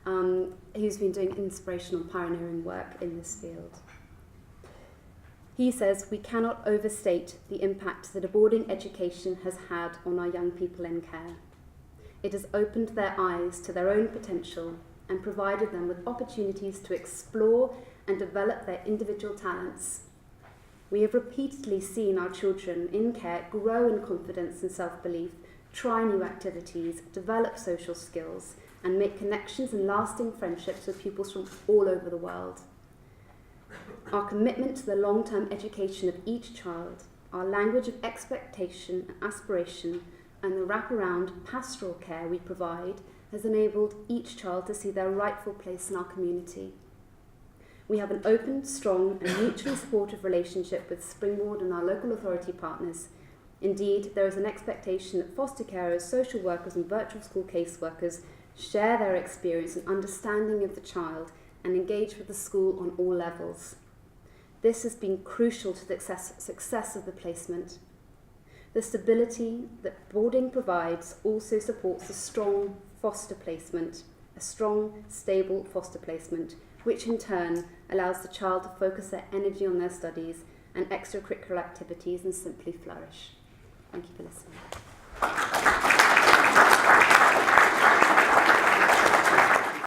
who's been doing inspirational pioneering work in this field. He says, "We cannot overstate the impact that a boarding education has had on our young people in care. It has opened their eyes to their own potential and provided them with opportunities to explore and develop their individual talents. We have repeatedly seen our children in care grow in confidence and self-belief, try new activities, develop social skills, and make connections and lasting friendships with pupils from all over the world. Our commitment to the long-term education of each child, our language of expectation and aspiration, and the wraparound pastoral care we provide has enabled each child to see their rightful place in our community. We have an open, strong, and mutually supportive relationship with Springboard and our local authority partners. Indeed, there is an expectation that foster carers, social workers, and virtual school caseworkers share their experience and understanding of the child and engage with the school on all levels. This has been crucial to the success of the placement. The stability that boarding provides also supports a strong foster placement, a strong, stable foster placement, which in turn allows the child to focus their energy on their studies and extracurricular activities and simply flourish. Thank you for listening.